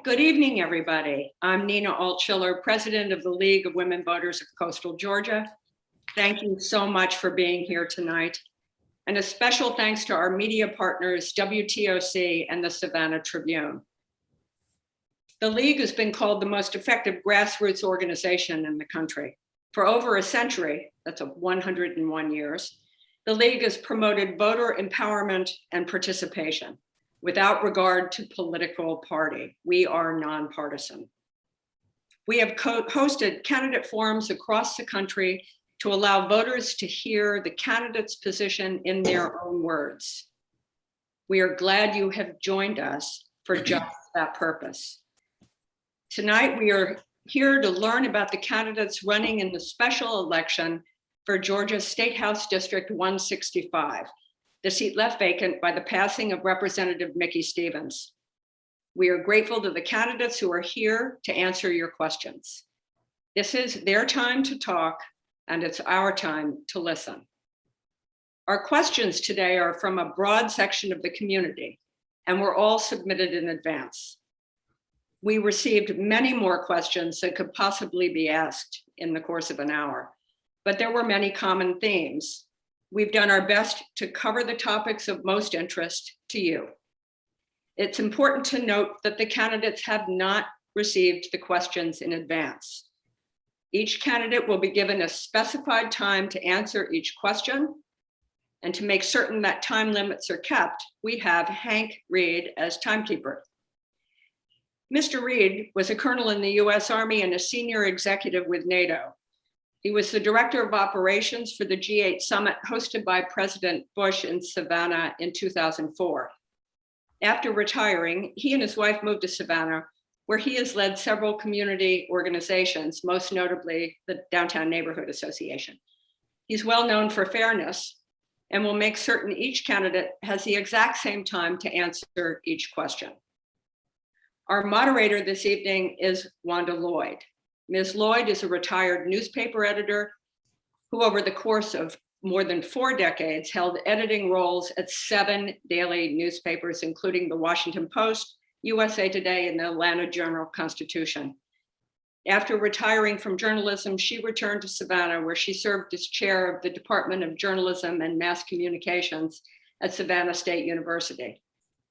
Good evening, everybody. I'm Nina Altschiller, President of the League of Women Voters of Coastal Georgia. Thank you so much for being here tonight. And a special thanks to our media partners, WTOC and the Savannah Tribune. The League has been called the most effective grassroots organization in the country. For over a century, that's 101 years, the League has promoted voter empowerment and participation without regard to political party. We are nonpartisan. We have hosted candidate forums across the country to allow voters to hear the candidate's position in their own words. We are glad you have joined us for just that purpose. Tonight, we are here to learn about the candidates running in the special election for Georgia State House District 165, the seat left vacant by the passing of Representative Mickey Stevens. We are grateful to the candidates who are here to answer your questions. This is their time to talk, and it's our time to listen. Our questions today are from a broad section of the community, and were all submitted in advance. We received many more questions that could possibly be asked in the course of an hour, but there were many common themes. We've done our best to cover the topics of most interest to you. It's important to note that the candidates have not received the questions in advance. Each candidate will be given a specified time to answer each question, and to make certain that time limits are kept, we have Hank Reed as timekeeper. Mr. Reed was a colonel in the US Army and a senior executive with NATO. He was the director of operations for the G8 summit hosted by President Bush in Savannah in 2004. After retiring, he and his wife moved to Savannah, where he has led several community organizations, most notably the Downtown Neighborhood Association. He's well known for fairness and will make certain each candidate has the exact same time to answer each question. Our moderator this evening is Wanda Lloyd. Ms. Lloyd is a retired newspaper editor who over the course of more than 4 decades held editing roles at 7 daily newspapers, including the Washington Post, USA Today, and the Atlanta Journal-Constitution. After retiring from journalism, she returned to Savannah, where she served as chair of the Department of Journalism and Mass Communications at Savannah State University.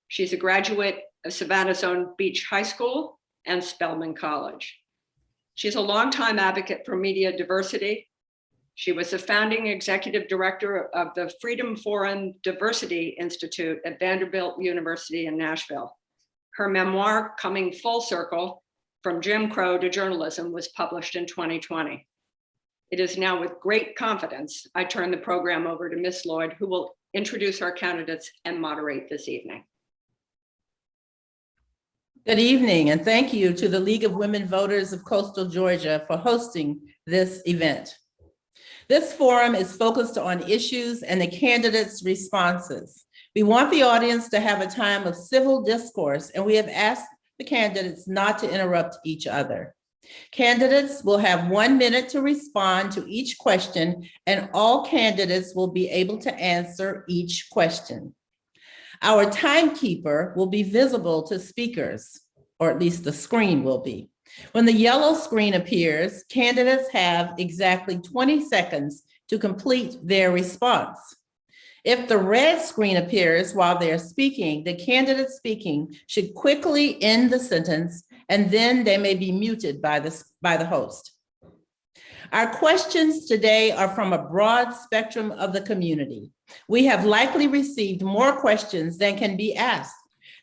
She's a graduate of Savannah's own Beach High School and Spelman College. She's a longtime advocate for media diversity. She was the founding executive director of the Freedom Forum Diversity Institute at Vanderbilt University in Nashville. Her memoir, Coming Full Circle, From Jim Crow to Journalism, was published in 2020. It is now with great confidence I turn the program over to Ms. Lloyd, who will introduce our candidates and moderate this evening. Good evening, and thank you to the League of Women Voters of Coastal Georgia for hosting this event. This forum is focused on issues and the candidates' responses. We want the audience to have a time of civil discourse, and we have asked the candidates not to interrupt each other. Candidates will have 1 minute to respond to each question, and all candidates will be able to answer each question. Our timekeeper will be visible to speakers, or at least the screen will be. When the yellow screen appears, candidates have exactly 20 seconds to complete their response. If the red screen appears while they're speaking, the candidate speaking should quickly end the sentence, and then they may be muted by the host. Our questions today are from a broad spectrum of the community. We have likely received more questions than can be asked.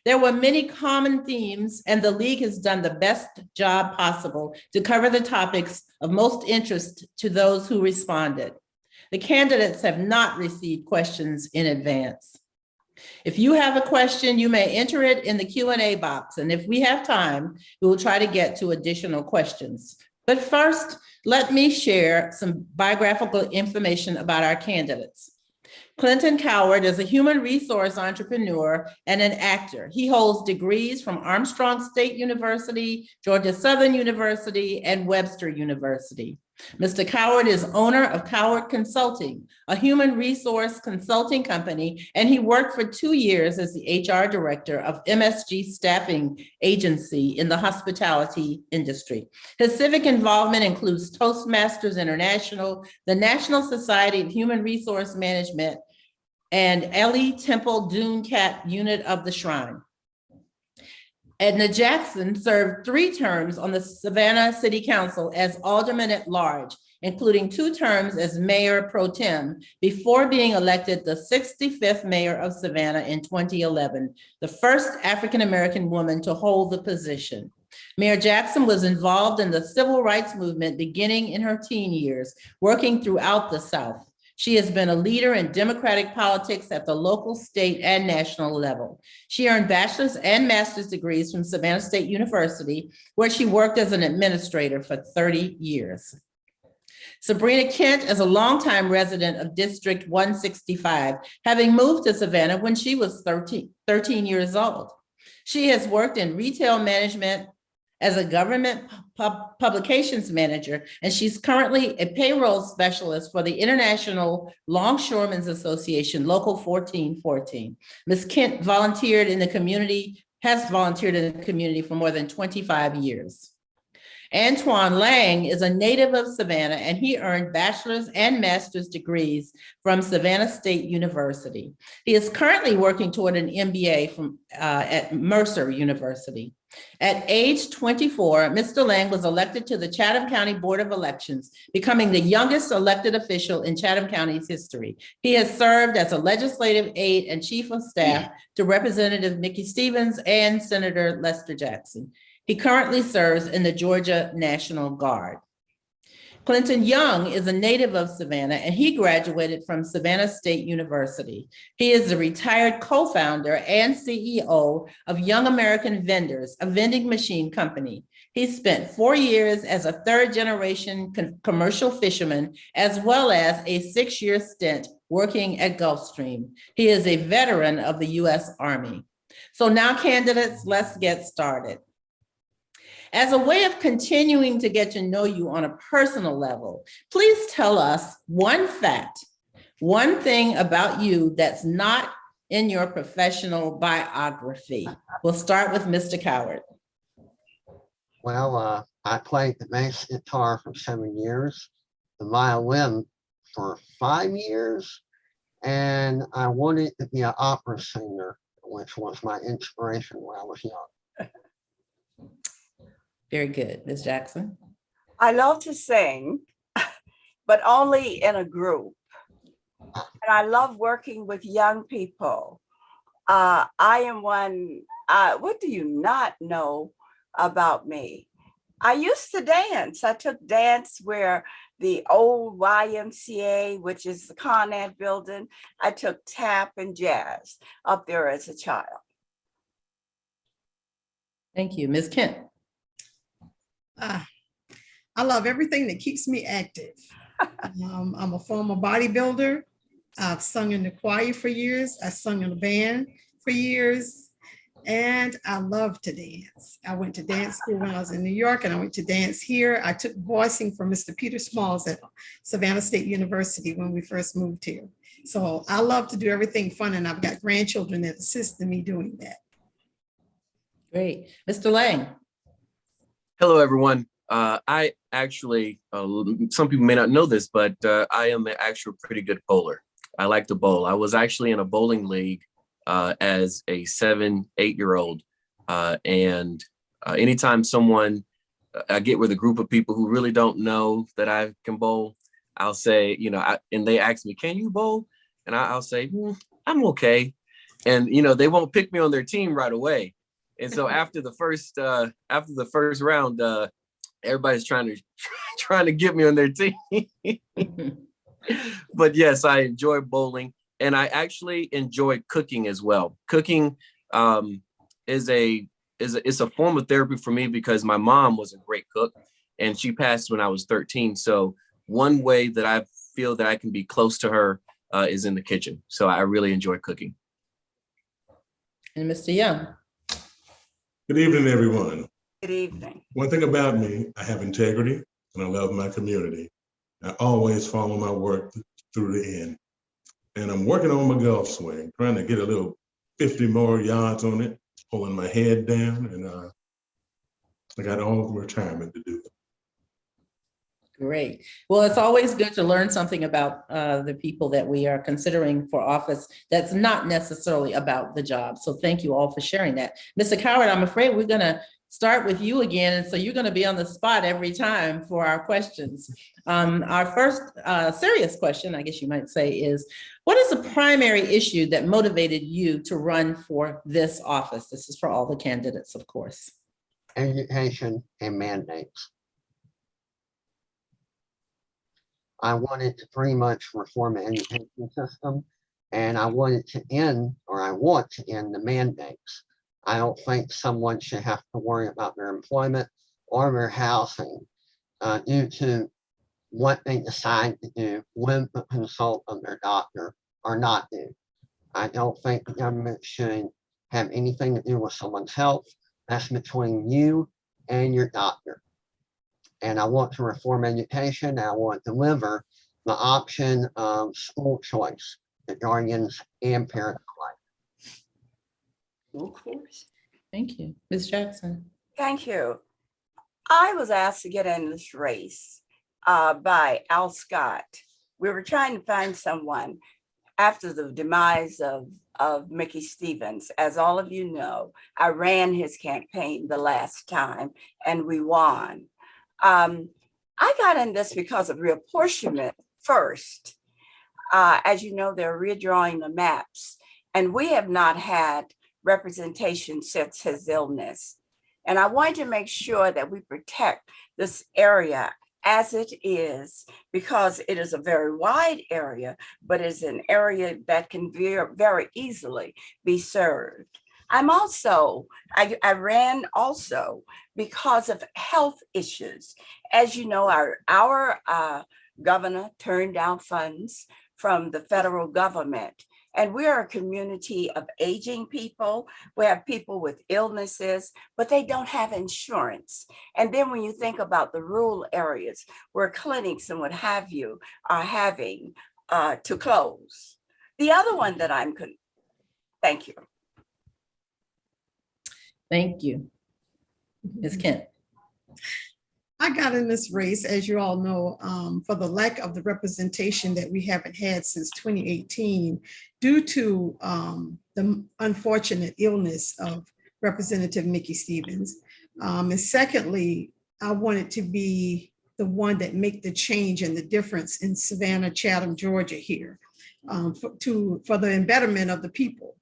There were many common themes, and the League has done the best job possible to cover the topics of most interest to those who responded. The candidates have not received questions in advance. If you have a question, you may enter it in the Q&A box, and if we have time, we will try to get to additional questions. But first, let me share some biographical information about our candidates. Clinton Cowart is a human resource entrepreneur and an actor. He holds degrees from Armstrong State University, Georgia Southern University, and Webster University. Mr. Cowart is owner of Cowart Consulting, a human resource consulting company, and he worked for 2 years as the HR director of MSG Staffing Agency in the hospitality industry. His civic involvement includes Toastmasters International, the National Society of Human Resource Management, and Ellie Temple Dune Cat Unit of the Shrine. Edna Jackson served 3 terms on the Savannah City Council as Alderman at Large, including 2 terms as Mayor Pro Tem before being elected the 65th Mayor of Savannah in 2011, the first African-American woman to hold the position. Mayor Jackson was involved in the civil rights movement beginning in her teen years, working throughout the South. She has been a leader in Democratic politics at the local, state, and national level. She earned bachelor's and master's degrees from Savannah State University, where she worked as an administrator for 30 years. Sabrina Kent is a longtime resident of District 165, having moved to Savannah when she was 13 years old. She has worked in retail management as a government publications manager, and she's currently a payroll specialist for the International Longshoremen's Association, Local 1414. Ms. Kent has volunteered in the community for more than 25 years. Antoine Lang is a native of Savannah, and he earned bachelor's and master's degrees from Savannah State University. He is currently working toward an MBA at Mercer University. At age 24, Mr. Lang was elected to the Chatham County Board of Elections, becoming the youngest elected official in Chatham County's history. He has served as a legislative aide and chief of staff to Representative Mickey Stevens and Senator Lester Jackson. He currently serves in the Georgia National Guard. Clinton Young is a native of Savannah, and he graduated from Savannah State University. He is the retired co-founder and CEO of Young American Vendors, a vending machine company. He spent 4 years as a third-generation commercial fisherman, as well as a 6-year stint working at Gulfstream. He is a veteran of the U.S. Army. So now, candidates, let's get started. As a way of continuing to get to know you on a personal level, please tell us one fact, one thing about you that's not in your professional biography. We'll start with Mr. Cowart. Well, I played the bass guitar for 7 years, the violin for 5 years, and I wanted to be an opera singer, which was my inspiration when I was young. Very good. Ms. Jackson? I love to sing, but only in a group. And I love working with young people. I am one, what do you not know about me? I used to dance. I took dance where the old YMCA, which is the Con Ed building, I took tap and jazz up there as a child. Thank you. Ms. Kent? I love everything that keeps me active. I'm a former bodybuilder. I've sung in the choir for years. I sung in a band for years, and I love to dance. I went to dance school when I was in New York, and I went to dance here. I took voicing from Mr. Peter Smalls at Savannah State University when we first moved here. So I love to do everything fun, and I've got grandchildren that assist in me doing that. Great. Mr. Lang? Hello, everyone. I actually, some people may not know this, but I am an actual pretty good bowler. I like to bowl. I was actually in a bowling league as a 7-8-year-old. And anytime I get with a group of people who really don't know that I can bowl, I'll say, and they ask me, can you bowl? And I'll say, I'm okay. And, they won't pick me on their team right away. And so after the first round, everybody's trying to get me on their team. But yes, I enjoy bowling, and I actually enjoy cooking as well. Cooking is a form of therapy for me because my mom was a great cook, and she passed when I was 13. So one way that I feel that I can be close to her is in the kitchen. So I really enjoy cooking. And Mr. Young? Good evening, everyone. Good evening. One thing about me, I have integrity, and I love my community. I always follow my work through the end. And I'm working on my golf swing, trying to get a little 50 more yards on it, pulling my head down, and I got all the retirement to do. Great. Well, it's always good to learn something about the people that we are considering for office that's not necessarily about the job. So thank you all for sharing that. Mr. Cowart, I'm afraid we're going to start with you again. And so you're going to be on the spot every time for our questions. Our first serious question, I guess you might say, is what is the primary issue that motivated you to run for this office? This is for all the candidates, of course. Education and mandates. I wanted to pretty much reform the education system, and I wanted to end, or I want to end the mandates. I don't think someone should have to worry about their employment or their housing due to what they decide to do when to consult on their doctor or not do. I don't think the government should have anything to do with someone's health. That's between you and your doctor. And I want to reform education. I want to deliver the option of school choice to guardians and parents alike. Of course. Thank you. Ms. Jackson. Thank you. I was asked to get in this race by Al Scott. We were trying to find someone after the demise of Mickey Stevens. As all of you know, I ran his campaign the last time and we won. I got in this because of reapportionment first. As you know, they're redrawing the maps, and we have not had representation since his illness. And I wanted to make sure that we protect this area as it is, because it is a very wide area, but it's an area that can very easily be served. I ran also because of health issues. As you know, our governor turned down funds from the federal government. And we are a community of aging people. We have people with illnesses, but they don't have insurance. And then when you think about the rural areas where clinics and what have you are having to close. The other one that thank you. Thank you. Ms. Kent. I got in this race, as you all know, for the lack of the representation that we haven't had since 2018 due to the unfortunate illness of Representative Mickey Stevens. And secondly, I wanted to be the one that make the change and the difference in Savannah, Chatham, Georgia here for the betterment of the people.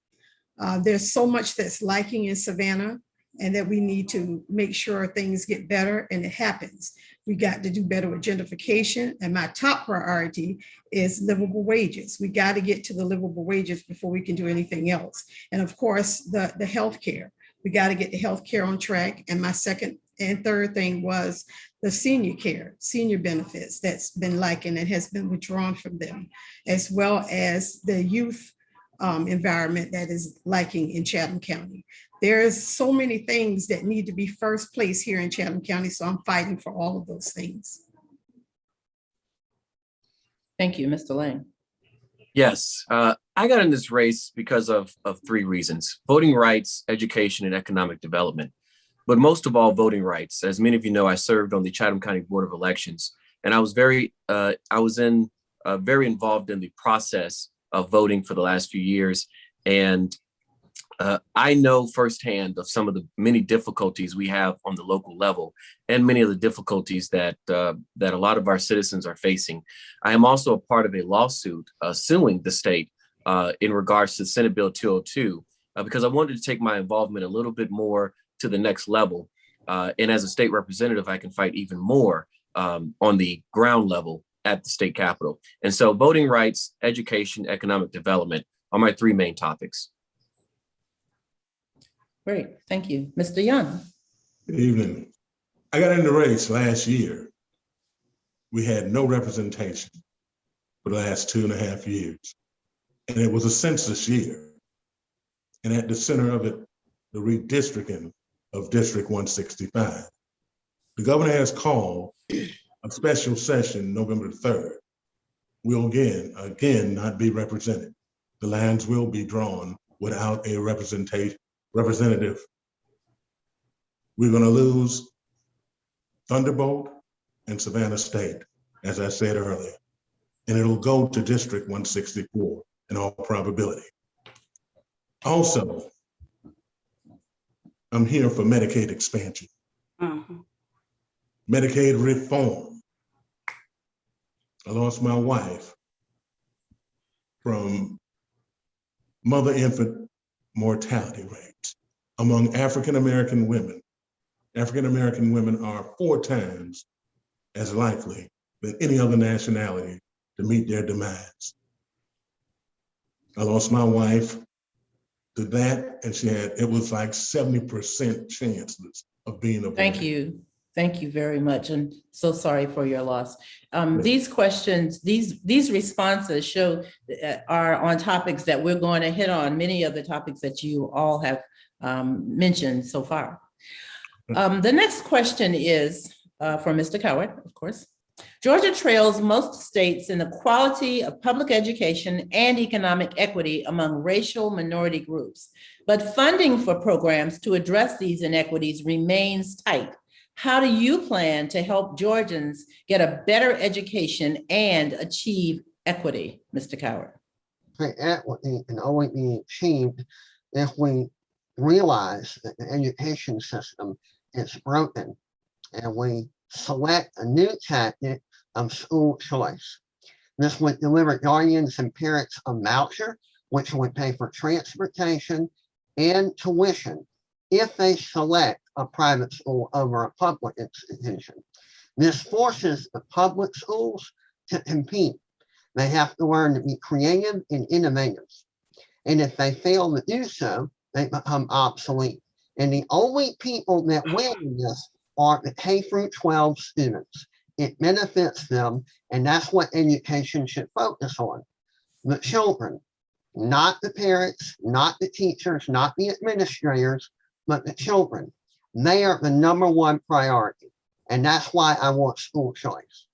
There's so much that's lacking in Savannah, and that we need to make sure things get better, and it happens. We got to do better with gentrification, and my top priority is livable wages. We got to get to the livable wages before we can do anything else. And of course, the healthcare. We got to get the healthcare on track. And my second and third thing was the senior care, senior benefits that's been lacking and has been withdrawn from them, as well as the youth environment that is lacking in Chatham County. There's so many things that need to be first place here in Chatham County, so I'm fighting for all of those things. Thank you, Mr. Lang. Yes, I got in this race because of three reasons: voting rights, education, and economic development. But most of all, voting rights. As many of you know, I served on the Chatham County Board of Elections, and I was very involved in the process of voting for the last few years. And I know firsthand of some of the many difficulties we have on the local level, and many of the difficulties that a lot of our citizens are facing. I am also a part of a lawsuit suing the state in regards to Senate Bill 202, because I wanted to take my involvement a little bit more to the next level. And as a state representative, I can fight even more on the ground level at the state capitol. And so voting rights, education, economic development are my three main topics. Great, thank you. Mr. Young. Good evening. I got in the race last year. We had no representation for the last 2.5 years. And it was a census year. And at the center of it, the redistricting of District 165. The governor has called a special session November 3rd will again not be represented. The lines will be drawn without a representative. We're going to lose Thunderbolt and Savannah State, as I said earlier, and it'll go to District 164 in all probability. Also, I'm here for Medicaid expansion, Medicaid reform. I lost my wife from mother-infant mortality rates among African-American women. African-American women are 4 times as likely than any other nationality to meet their demise. I lost my wife to that, and it was like 70% chances of being aborted. Thank you. Thank you very much. And so sorry for your loss. These questions, these responses are on topics that we're going to hit on, many of the topics that you all have mentioned so far. The next question is from Mr. Cowart, of course. Georgia trails most states in the quality of public education and economic equity among racial minority groups, but funding for programs to address these inequities remains tight. How do you plan to help Georgians get a better education and achieve equity, Mr. Cowart? Equity can only be achieved if we realize that the education system is broken and we select a new tactic of school choice. This would deliver guardians and parents a voucher, which would pay for transportation and tuition if they select a private school over a public institution. This forces the public schools to compete. They have to learn to be creative and innovative. And if they fail to do so, they become obsolete. And the only people that win in this are the K-12 students. It benefits them, and that's what education should focus on. The children, not the parents, not the teachers, not the administrators, but the children. They are the #1 priority, and that's why I want school choice.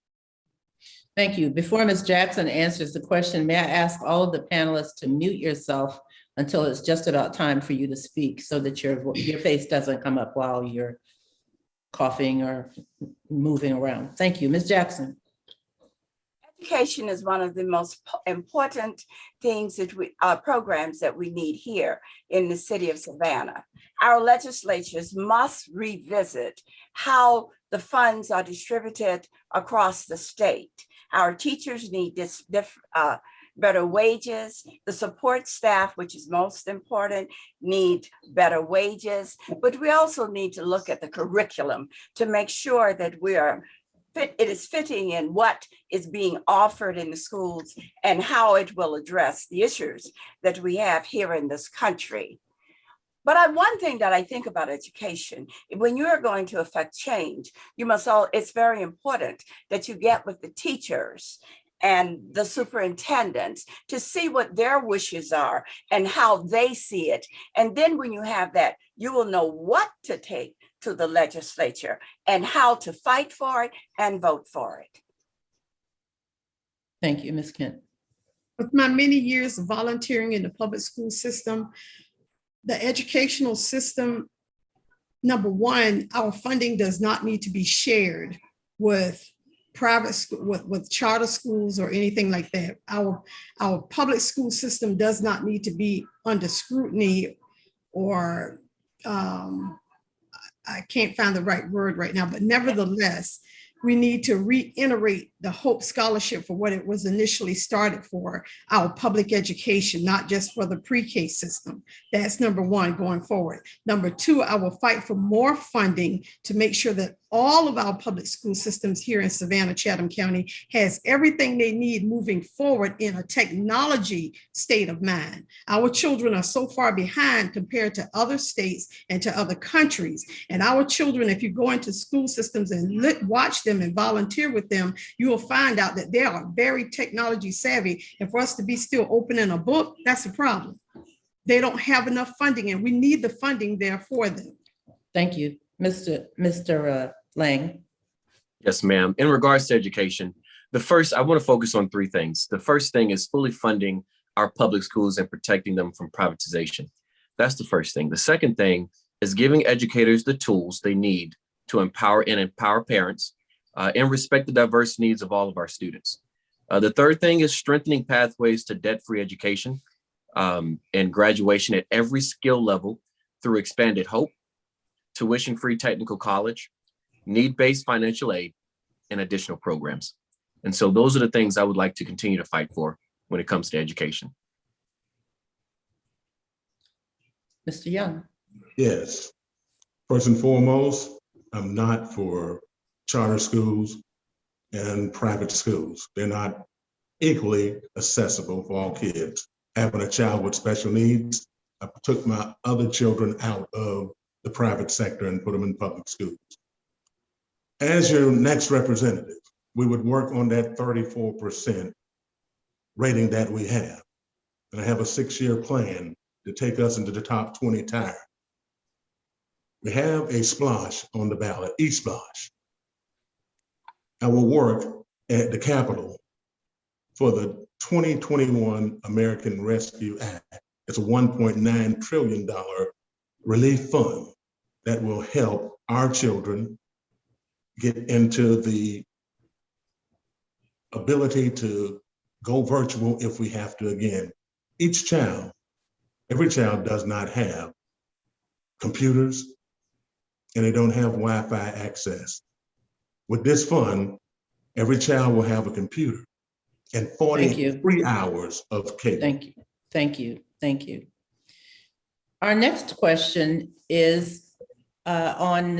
Thank you. Before Ms. Jackson answers the question, may I ask all of the panelists to mute yourself until it's just about time for you to speak so that your face doesn't come up while you're coughing or moving around. Thank you. Ms. Jackson. Education is one of the most important things that programs that we need here in the city of Savannah. Our legislatures must revisit how the funds are distributed across the state. Our teachers need better wages. The support staff, which is most important, need better wages. But we also need to look at the curriculum to make sure that it is fitting in what is being offered in the schools and how it will address the issues that we have here in this country. But one thing that I think about education, when you're going to affect change, it's very important that you get with the teachers and the superintendents to see what their wishes are and how they see it. And then when you have that, you will know what to take to the legislature and how to fight for it and vote for it. Thank you, Ms. Kent. With my many years of volunteering in the public school system, the educational system, #1, our funding does not need to be shared with private school, with charter schools or anything like that. Our public school system does not need to be under scrutiny or I can't find the right word right now, but nevertheless, we need to reiterate the Hope Scholarship for what it was initially started for, our public education, not just for the pre-K system. That's #1 going forward. #2, I will fight for more funding to make sure that all of our public school systems here in Savannah, Chatham County has everything they need moving forward in a technology state of mind. Our children are so far behind compared to other states and to other countries. And our children, if you go into school systems and watch them and volunteer with them, you will find out that they are very technology savvy. And for us to be still opening a book, that's a problem. They don't have enough funding, and we need the funding there for them. Thank you. Mr. Lang. Yes, ma'am. In regards to education, I want to focus on three things. The first thing is fully funding our public schools and protecting them from privatization. That's the first thing. The second thing is giving educators the tools they need to empower parents and respect the diverse needs of all of our students. The third thing is strengthening pathways to debt-free education and graduation at every skill level through expanded hope, tuition-free technical college, need-based financial aid, and additional programs. And so those are the things I would like to continue to fight for when it comes to education. Mr. Young. Yes. First and foremost, I'm not for charter schools and private schools. They're not equally accessible for all kids. Having a child with special needs, I took my other children out of the private sector and put them in public schools. As your next representative, we would work on that 34% rating that we have. And I have a 6-year plan to take us into the top 20 tier. We have a splosh on the ballot, e-splosh. I will work at the Capitol for the 2021 American Rescue Act. It's a $1.9 trillion relief fund that will help our children get into the ability to go virtual if we have to again. Every child does not have computers and they don't have Wi-Fi access. With this fund, every child will have a computer and 43 hours of cable. Thank you. Thank you. Thank you. Our next question is on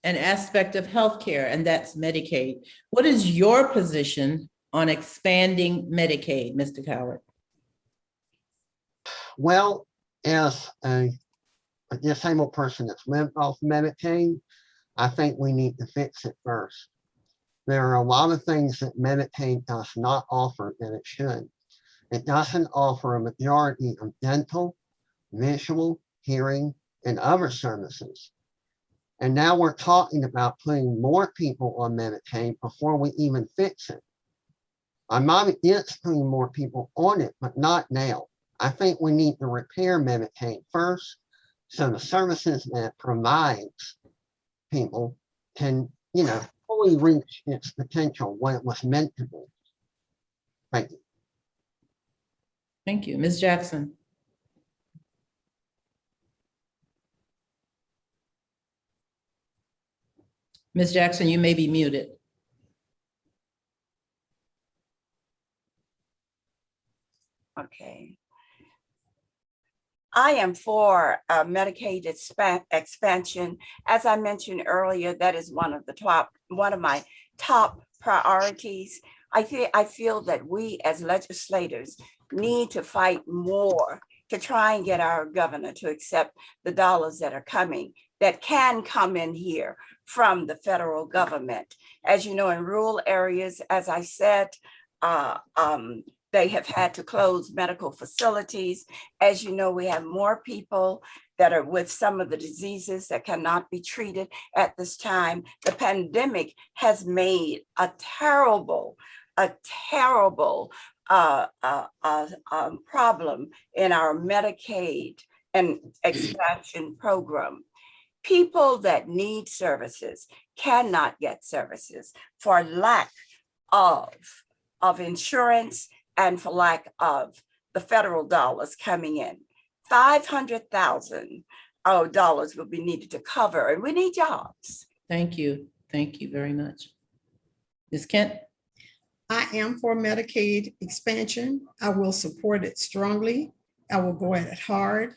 an aspect of healthcare, and that's Medicaid. What is your position on expanding Medicaid, Mr. Cowart? Well, as a disabled person that's lived off Medicaid, I think we need to fix it first. There are a lot of things that Medicaid does not offer that it should. It doesn't offer a majority of dental, visual, hearing, and other services. And now we're talking about putting more people on Medicaid before we even fix it. I'm not against putting more people on it, but not now. I think we need to repair Medicaid first, so the services that it provides people can, fully reach its potential, what it was meant to be. Thank you. Thank you. Ms. Jackson. Ms. Jackson, you may be muted. Okay. I am for Medicaid expansion. As I mentioned earlier, that is one of my top priorities. I feel that we as legislators need to fight more to try and get our governor to accept the dollars that are coming, that can come in here from the federal government. As you know, in rural areas, as I said, they have had to close medical facilities. As you know, we have more people that are with some of the diseases that cannot be treated at this time. The pandemic has made a terrible problem in our Medicaid and expansion program. People that need services cannot get services for lack of insurance and for lack of the federal dollars coming in. $500,000 will be needed to cover, and we need jobs. Thank you. Thank you very much. Ms. Kent? I am for Medicaid expansion. I will support it strongly. I will go at it hard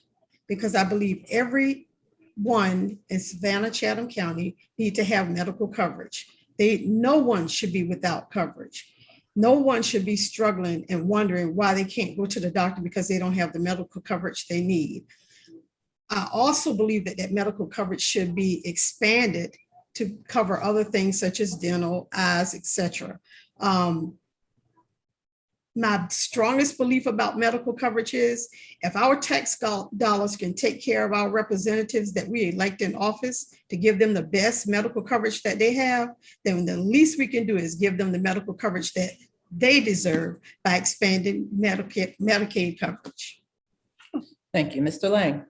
because I believe everyone in Savannah, Chatham County need to have medical coverage. No one should be without coverage. No one should be struggling and wondering why they can't go to the doctor because they don't have the medical coverage they need. I also believe that medical coverage should be expanded to cover other things such as dental, eyes, etc. my strongest belief about medical coverage is if our tax dollars can take care of our representatives that we elect in office to give them the best medical coverage that they have, then the least we can do is give them the medical coverage that they deserve by expanding Medicaid coverage. Thank you, Mr. Lang.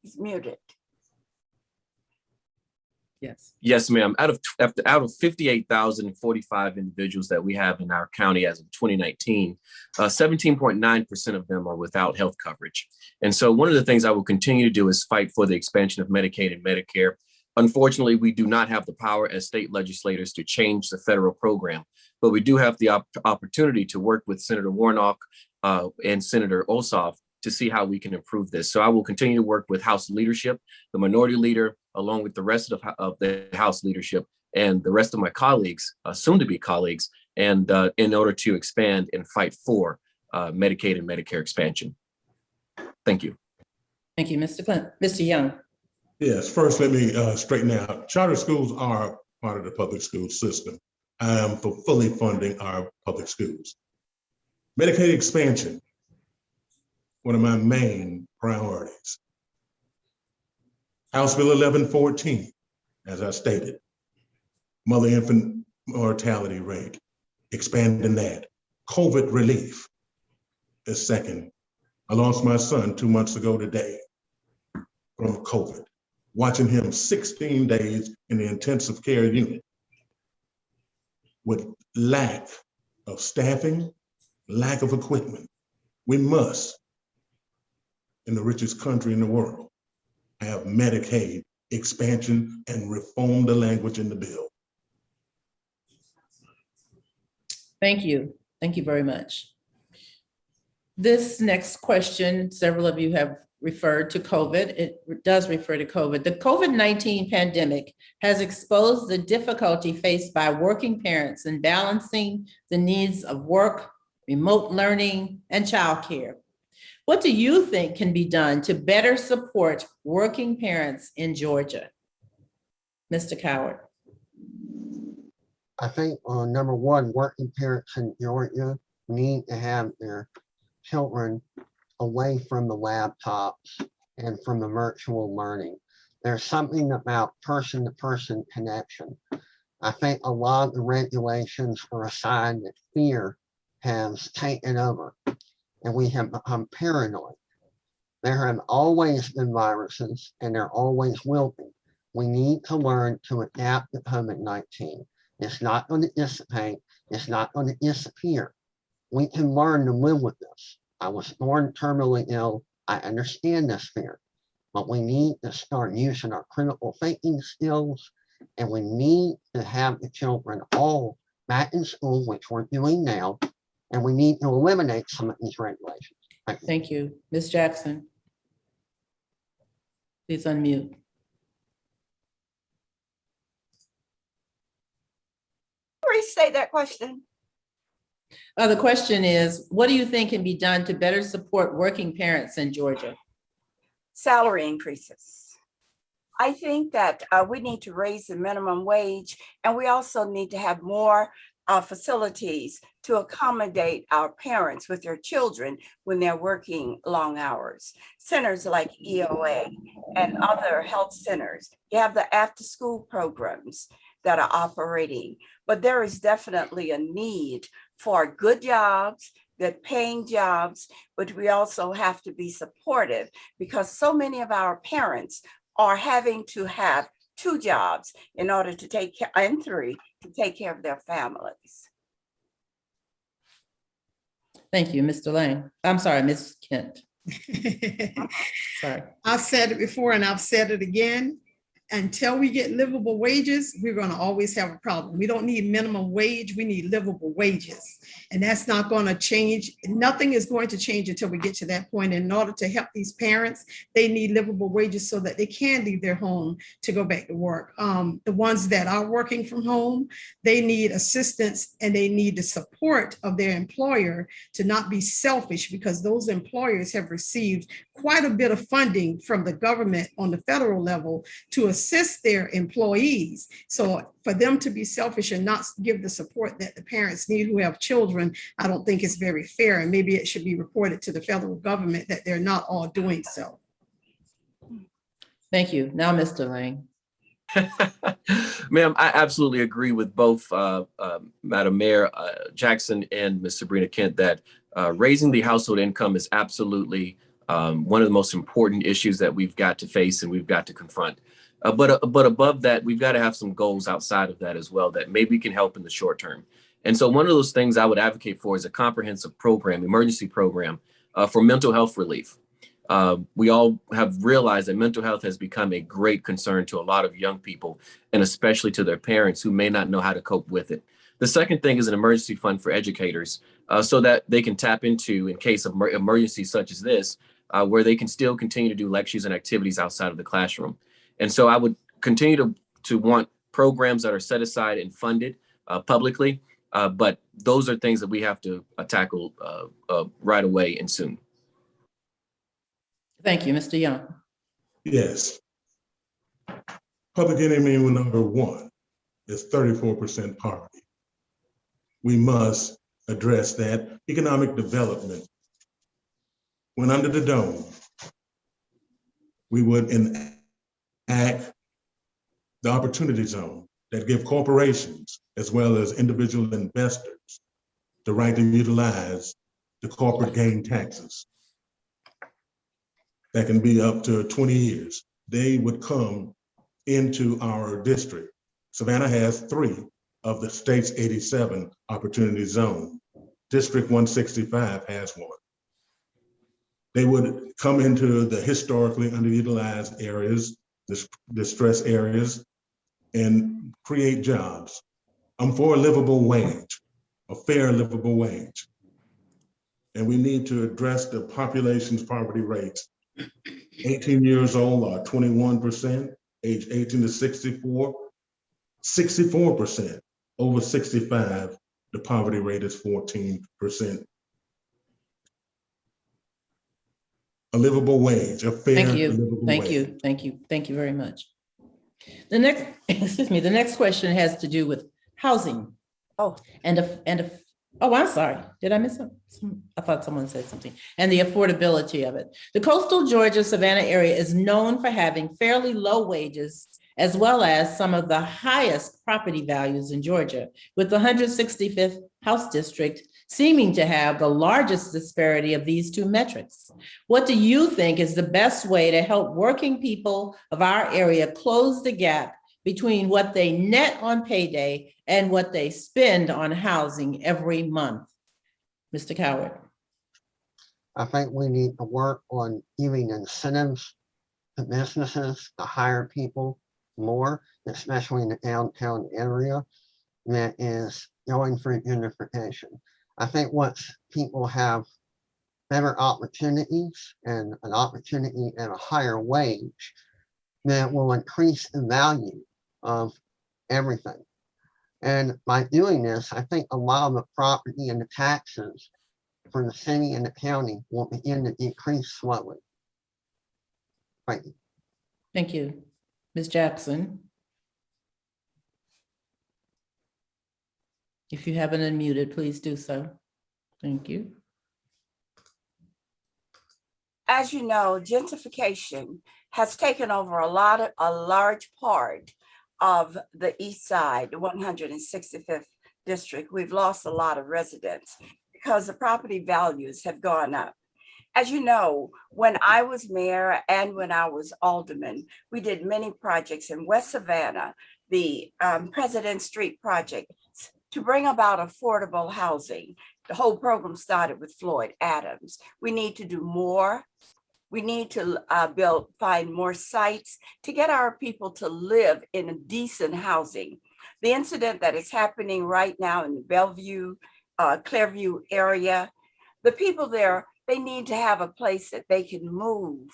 He's muted. Yes. Yes, ma'am. Out of 58,045 individuals that we have in our county as of 2019, 17.9% of them are without health coverage. And so one of the things I will continue to do is fight for the expansion of Medicaid and Medicare. Unfortunately, we do not have the power as state legislators to change the federal program, but we do have the opportunity to work with Senator Warnock and Senator Ossoff to see how we can improve this. So I will continue to work with House leadership, the minority leader, along with the rest of the House leadership and the rest of my colleagues, soon to be colleagues, and in order to expand and fight for Medicaid and Medicare expansion. Thank you. Thank you, Mr. Clinton. Mr. Young. Yes, first, let me straighten out. Charter schools are part of the public school system. I am for fully funding our public schools. Medicaid expansion, one of my main priorities. House Bill 1114, as I stated, mother-infant mortality rate, expanding that. COVID relief is second. I lost my son 2 months ago today from COVID, watching him 16 days in the intensive care unit with lack of staffing, lack of equipment. We must, in the richest country in the world, have Medicaid expansion and reform the language in the bill. Thank you. Thank you very much. This next question, several of you have referred to COVID. It does refer to COVID. The COVID-19 pandemic has exposed the difficulty faced by working parents in balancing the needs of work, remote learning, and childcare. What do you think can be done to better support working parents in Georgia? Mr. Cowart. I think number one, working parents in Georgia need to have their children away from the laptops and from the virtual learning. There's something about person-to-person connection. I think a lot of the regulations are a sign that fear has taken over and we have become paranoid. There have always been viruses and there always will be. We need to learn to adapt to COVID-19. It's not going to dissipate. It's not going to disappear. We can learn to live with this. I was born terminally ill. I understand this fear, but we need to start using our critical thinking skills, and we need to have the children all back in school, which we're doing now, and we need to eliminate some of these regulations. Thank you. Ms. Jackson. Please unmute. Restate that question. The question is, what do you think can be done to better support working parents in Georgia? Salary increases. I think that we need to raise the minimum wage, and we also need to have more facilities to accommodate our parents with their children when they're working long hours. Centers like EOA and other health centers, you have the after-school programs that are operating, but there is definitely a need for good jobs, good paying jobs, but we also have to be supportive because so many of our parents are having to have 2 jobs in order to take care, and 3, to take care of their families. Thank you, Mr. Lang. I'm sorry, Ms. Kent. Sorry. I've said it before and I've said it again. Until we get livable wages, we're going to always have a problem. We don't need minimum wage, we need livable wages. And that's not going to change. Nothing is going to change until we get to that point. In order to help these parents, they need livable wages so that they can leave their home to go back to work. The ones that are working from home, they need assistance and they need the support of their employer to not be selfish, because those employers have received quite a bit of funding from the government on the federal level to assist their employees. So for them to be selfish and not give the support that the parents need who have children, I don't think it's very fair. And maybe it should be reported to the federal government that they're not all doing so. Thank you. Now, Mr. Lang. Ma'am, I absolutely agree with both Madam Mayor Jackson and Ms. Sabrina Kent that raising the household income is absolutely one of the most important issues that we've got to face and we've got to confront. But above that, we've got to have some goals outside of that as well that maybe can help in the short term. And so one of those things I would advocate for is a comprehensive program, emergency program for mental health relief. We all have realized that mental health has become a great concern to a lot of young people, and especially to their parents who may not know how to cope with it. The second thing is an emergency fund for educators so that they can tap into in case of emergencies such as this, where they can still continue to do lectures and activities outside of the classroom. And so I would continue to want programs that are set aside and funded publicly, but those are things that we have to tackle right away and soon. Thank you, Mr. Young. Yes. Public enemy number one is 34% poverty. We must address that. Economic development. When under the dome, we would enact the opportunity zone that give corporations as well as individual investors the right to utilize the corporate gain taxes. That can be up to 20 years. They would come into our district. Savannah has 3 of the state's 87 opportunity zone. District 165 has 1. They would come into the historically underutilized areas, the distressed areas, and create jobs. I'm for a livable wage, a fair livable wage. And we need to address the population's poverty rates. 18 years old are 21%, age 18 to 64, 64%. Over 65, the poverty rate is 14%. A livable wage, a fair livable wage. Thank you very much. The next, excuse me, the next question has to do with housing. Oh. Oh, I'm sorry. Did I miss something? I thought someone said something. And the affordability of it. The coastal Georgia Savannah area is known for having fairly low wages, as well as some of the highest property values in Georgia, with the 165th House District seeming to have the largest disparity of these two metrics. What do you think is the best way to help working people of our area close the gap between what they net on payday and what they spend on housing every month? Mr. Cowart. I think we need to work on giving incentives to businesses to hire people more, especially in the downtown area that is going through gentrification. I think once people have better opportunities and an opportunity at a higher wage, that will increase the value of everything. And by doing this, I think a lot of the property and the taxes for the city and the county will begin to decrease slowly. Thank you. Thank you. Ms. Jackson. If you haven't unmuted, please do so. Thank you. As you know, gentrification has taken over a large part of the East Side, the 165th district. We've lost a lot of residents because the property values have gone up. As you know, when I was mayor and when I was alderman, we did many projects in West Savannah, the President Street project, to bring about affordable housing. The whole program started with Floyd Adams. We need to do more. We need to find more sites to get our people to live in a decent housing. The incident that is happening right now in the Bellevue, Clearview area, the people there, they need to have a place that they can move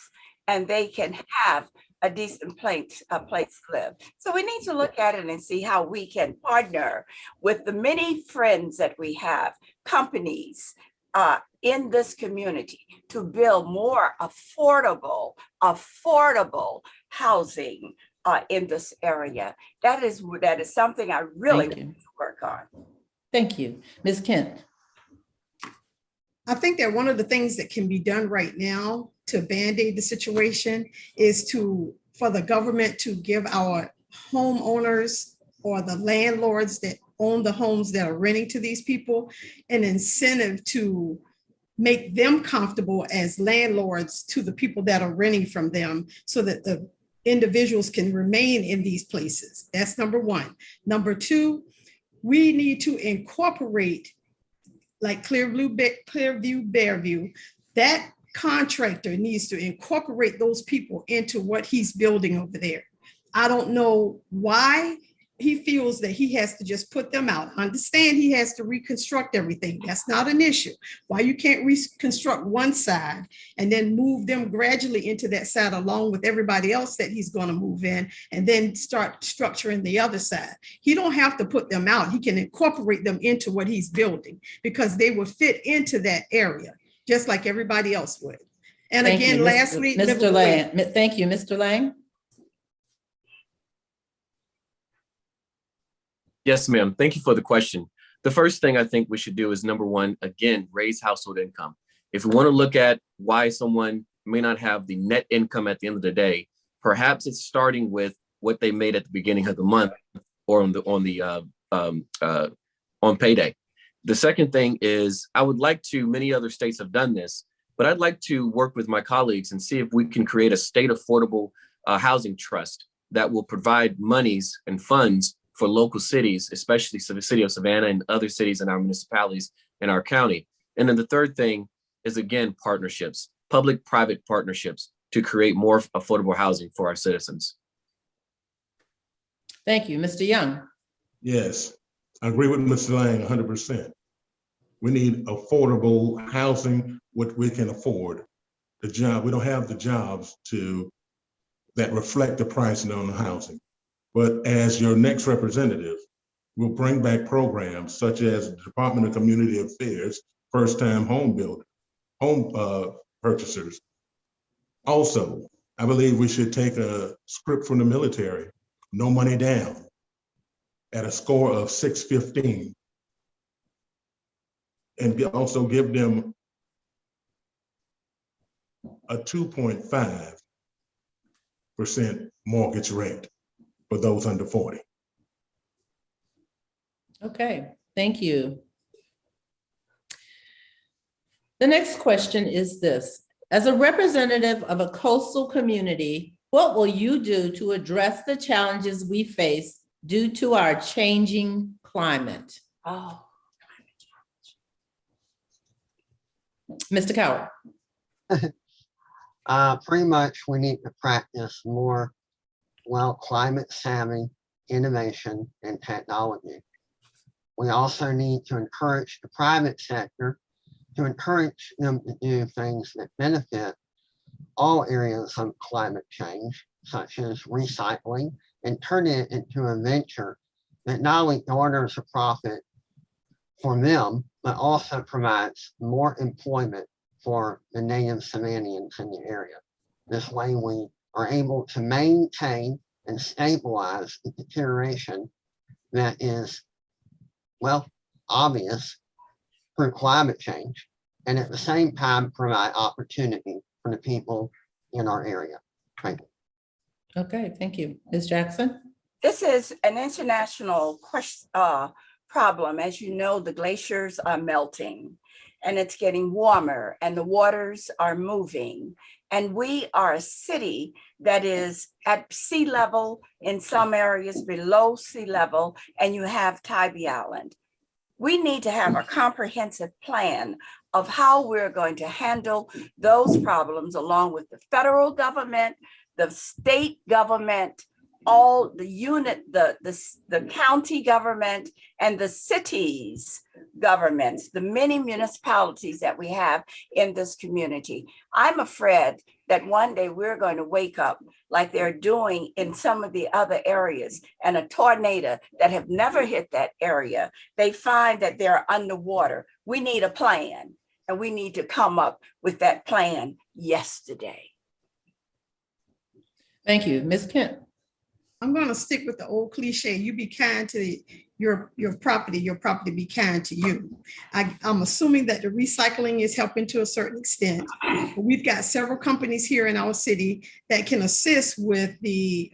and they can have a decent place to live. So we need to look at it and see how we can partner with the many friends that we have, companies in this community to build more affordable housing in this area. That is something I really Thank you. want to work on. Thank you. Ms. Kent. I think that one of the things that can be done right now to Band-Aid the situation is for the government to give our homeowners or the landlords that own the homes that are renting to these people an incentive to make them comfortable as landlords to the people that are renting from them so that the individuals can remain in these places. That's number one. Number two, we need to incorporate like Clearview, Bearview, that contractor needs to incorporate those people into what he's building over there. I don't know why he feels that he has to just put them out. Understand he has to reconstruct everything. That's not an issue. Why you can't reconstruct one side and then move them gradually into that side along with everybody else that he's going to move in and then start structuring the other side. He don't have to put them out. He can incorporate them into what he's building because they will fit into that area just like everybody else would. And Thank again, you, lastly, Mr. Lang. Thank you, Mr. Lang. Yes, ma'am. Thank you for the question. The first thing I think we should do is, number one, again, raise household income. If we want to look at why someone may not have the net income at the end of the day, perhaps it's starting with what they made at the beginning of the month or on payday. The second thing is, I would like to, many other states have done this, but I'd like to work with my colleagues and see if we can create a state affordable housing trust that will provide monies and funds for local cities, especially the city of Savannah and other cities in our municipalities in our county. And then the third thing is, again, partnerships, public-private partnerships to create more affordable housing for our citizens. Thank you, Mr. Young. Yes, I agree with Mr. Lang 100%. We need affordable housing, what we can afford. We don't have the jobs that reflect the pricing on the housing. But as your next representative, we'll bring back programs such as the Department of Community Affairs, first-time home purchasers. Also, I believe we should take a script from the military, no money down, at a score of 615. And also give them a 2.5% mortgage rate for those under 40. Okay, thank you. The next question is this. As a representative of a coastal community, what will you do to address the challenges we face due to our changing climate? Oh, Mr. Cowart. Pretty much we need to practice more, climate savvy innovation and technology. We also need to encourage the private sector to encourage them to do things that benefit all areas of climate change, such as recycling, and turn it into a venture that not only garners a profit for them, but also provides more employment for the native Savannians in the area. This way we are able to maintain and stabilize the deterioration that is, obvious through climate change, and at the same time provide opportunity for the people in our area. Thank you. Okay, thank you. Ms. Jackson? this is an international problem. As you know, the glaciers are melting and it's getting warmer and the waters are moving. And we are a city that is at sea level, in some areas below sea level, and you have Tybee Island. We need to have a comprehensive plan of how we're going to handle those problems along with the federal government, the state government, all the the county government and the cities governments, the many municipalities that we have in this community. I'm afraid that one day we're going to wake up like they're doing in some of the other areas, and a tornado that have never hit that area, they find that they're underwater. We need a plan, and we need to come up with that plan yesterday. Thank you. Ms. Kent. I'm going to stick with the old cliche. You be kind to your property be kind to you. I'm assuming that the recycling is helping to a certain extent. But we've got several companies here in our city that can assist with the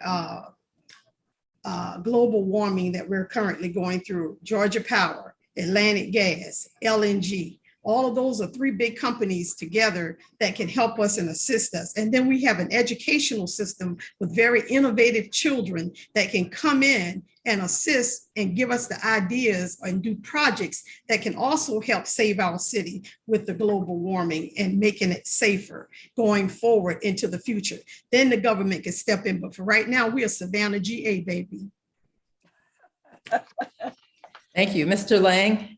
global warming that we're currently going through. Georgia Power, Atlantic Gas, LNG. All of those are three big companies together that can help us and assist us. And then we have an educational system with very innovative children that can come in and assist and give us the ideas and do projects that can also help save our city with the global warming and making it safer going forward into the future. Then the government can step in. But for right now, we are Savannah GA, baby. Thank you. Mr. Lang?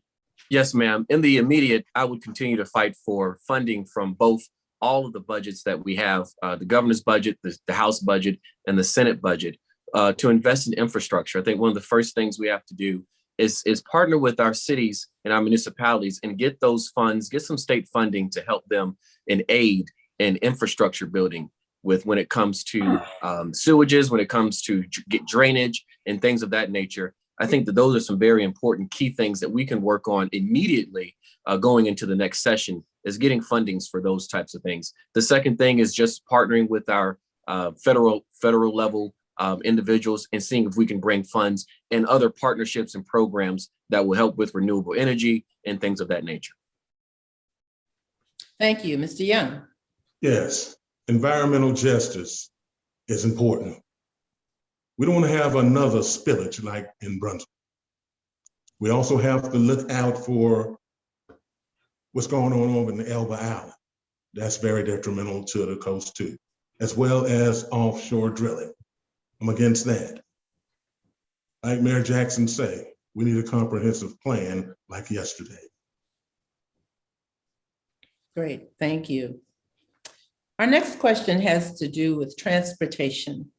Yes, ma'am. In the immediate, I would continue to fight for funding from both all of the budgets that we have, the governor's budget, the House budget, and the Senate budget, to invest in infrastructure. I think one of the first things we have to do is partner with our cities and our municipalities and get those funds, get some state funding to help them in aid in infrastructure building with when it comes to sewages, when it comes to get drainage and things of that nature. I think that those are some very important key things that we can work on immediately going into the next session, is getting fundings for those types of things. The second thing is just partnering with our federal level individuals and seeing if we can bring funds and other partnerships and programs that will help with renewable energy and things of that nature. Thank you. Mr. Young? Yes, environmental justice is important. We don't want to have another spillage like in Brunswick. We also have to look out for what's going on over in the Elba Island. That's very detrimental to the coast too, as well as offshore drilling. I'm against that. Like Mayor Jackson say, we need a comprehensive plan like yesterday. Great, thank you. Our next question has to do with transportation.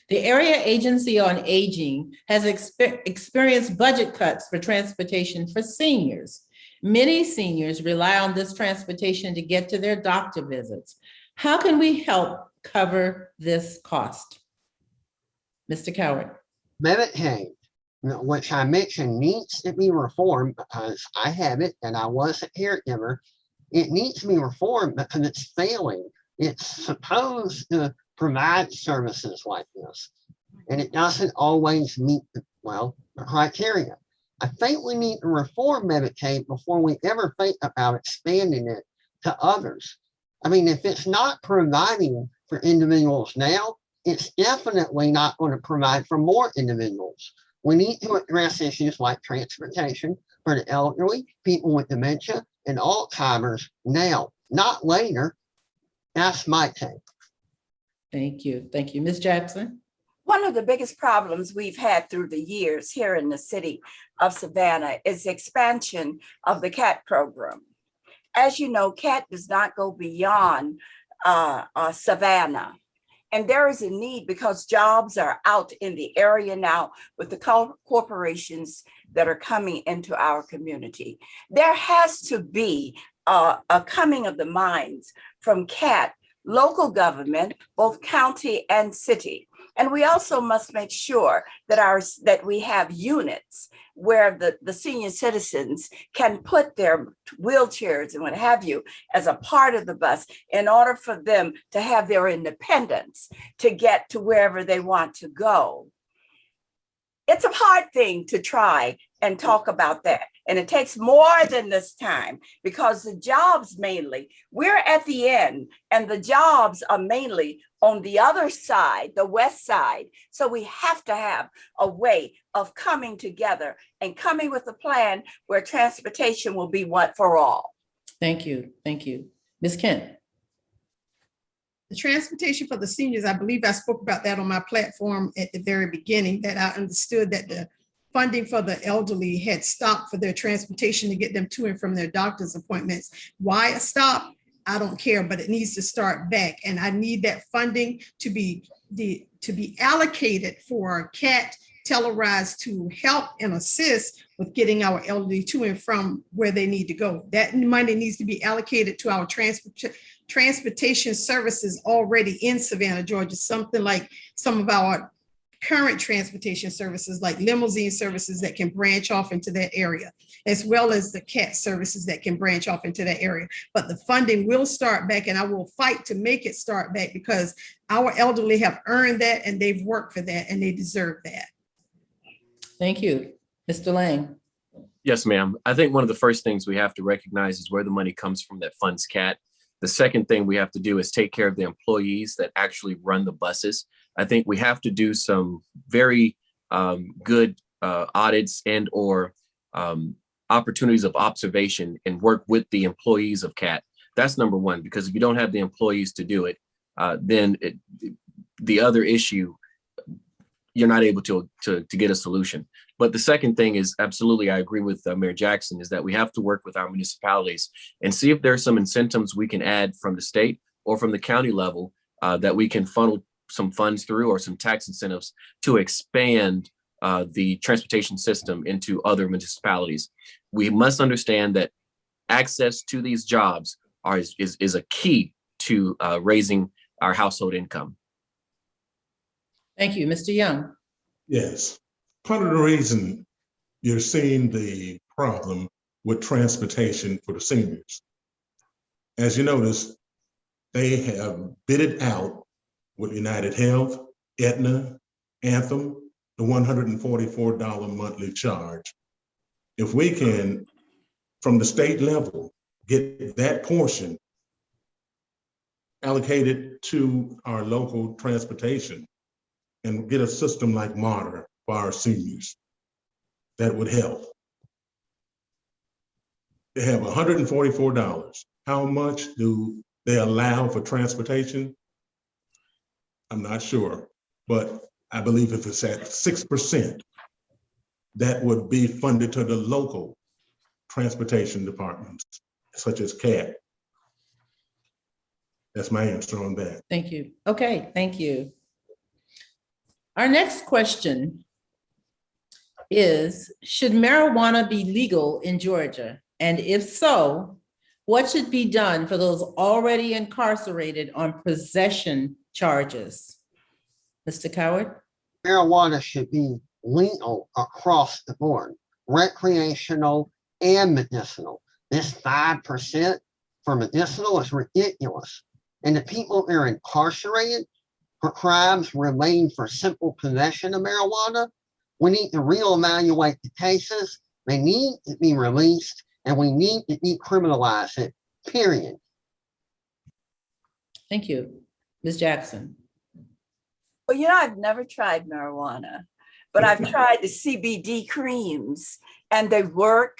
The Area Agency on Aging has experienced budget cuts for transportation for seniors. Many seniors rely on this transportation to get to their doctor visits. How can we help cover this cost? Mr. Cowart. Medicaid, which I mentioned needs to be reformed because I have it and I was a caregiver. It needs to be reformed because it's failing. It's supposed to provide services like this, and it doesn't always meet the criteria. I think we need to reform Medicaid before we ever think about expanding it to others. I mean, if it's not providing for individuals now, it's definitely not going to provide for more individuals. We need to address issues like transportation for the elderly, people with dementia, and Alzheimer's now, not later. That's my take. Thank you. Thank you. Ms. Jackson? One of the biggest problems we've had through the years here in the city of Savannah is the expansion of the CAT program. As you know, CAT does not go beyond Savannah. And there is a need because jobs are out in the area now with the corporations that are coming into our community. There has to be a coming of the minds from CAT, local government, both county and city. And we also must make sure that we have units where the senior citizens can put their wheelchairs and what have you as a part of the bus in order for them to have their independence to get to wherever they want to go. It's a hard thing to try and talk about that. And it takes more than this time because the jobs mainly, we're at the end and the jobs are mainly on the other side, the west side. So we have to have a way of coming together and coming with a plan where transportation will be one for all. Thank you. Thank you. Ms. Kent. The transportation for the seniors, I believe I spoke about that on my platform at the very beginning, that I understood that the funding for the elderly had stopped for their transportation to get them to and from their doctor's appointments. Why it stopped, I don't care, but it needs to start back. And I need that funding to be allocated for CAT Telluride to help and assist with getting our elderly to and from where they need to go. That money needs to be allocated to our transportation services already in Savannah, Georgia, something like some of our current transportation services like limousine services that can branch off into that area, as well as the CAT services that can branch off into that area. But the funding will start back, and I will fight to make it start back because our elderly have earned that and they've worked for that and they deserve that. Thank you. Mr. Lang. Yes, ma'am. I think one of the first things we have to recognize is where the money comes from that funds CAT. The second thing we have to do is take care of the employees that actually run the buses. I think we have to do some very good audits and or opportunities of observation and work with the employees of CAT. That's number one, because if you don't have the employees to do it, then the other issue, you're not able to get a solution. But the second thing is, absolutely, I agree with Mayor Jackson, is that we have to work with our municipalities and see if there's some incentives we can add from the state or from the county level that we can funnel some funds through, or some tax incentives to expand the transportation system into other municipalities. We must understand that access to these jobs is a key to raising our household income. Thank you. Mr. Young. Yes. Part of the reason you're seeing the problem with transportation for the seniors, as you notice, they have bid it out with United Health, Aetna, Anthem, the $144 monthly charge. If we can, from the state level, get that portion allocated to our local transportation and get a system like MARTA for our seniors, that would help. They have $144. How much do they allow for transportation? I'm not sure, but I believe if it's at 6%, that would be funded to the local transportation departments, such as CAT. That's my answer on that. Thank you. Okay, thank you. Our next question is, should marijuana be legal in Georgia? And if so, what should be done for those already incarcerated on possession charges? Mr. Cowart? Marijuana should be legal across the board, recreational and medicinal. This 5% for medicinal is ridiculous. And the people that are incarcerated for crimes remain for simple possession of marijuana. We need to reevaluate the cases. They need to be released, and we need to decriminalize it, period. Thank you. Ms. Jackson. Well, you know, I've never tried marijuana, but I've tried the CBD creams and they work,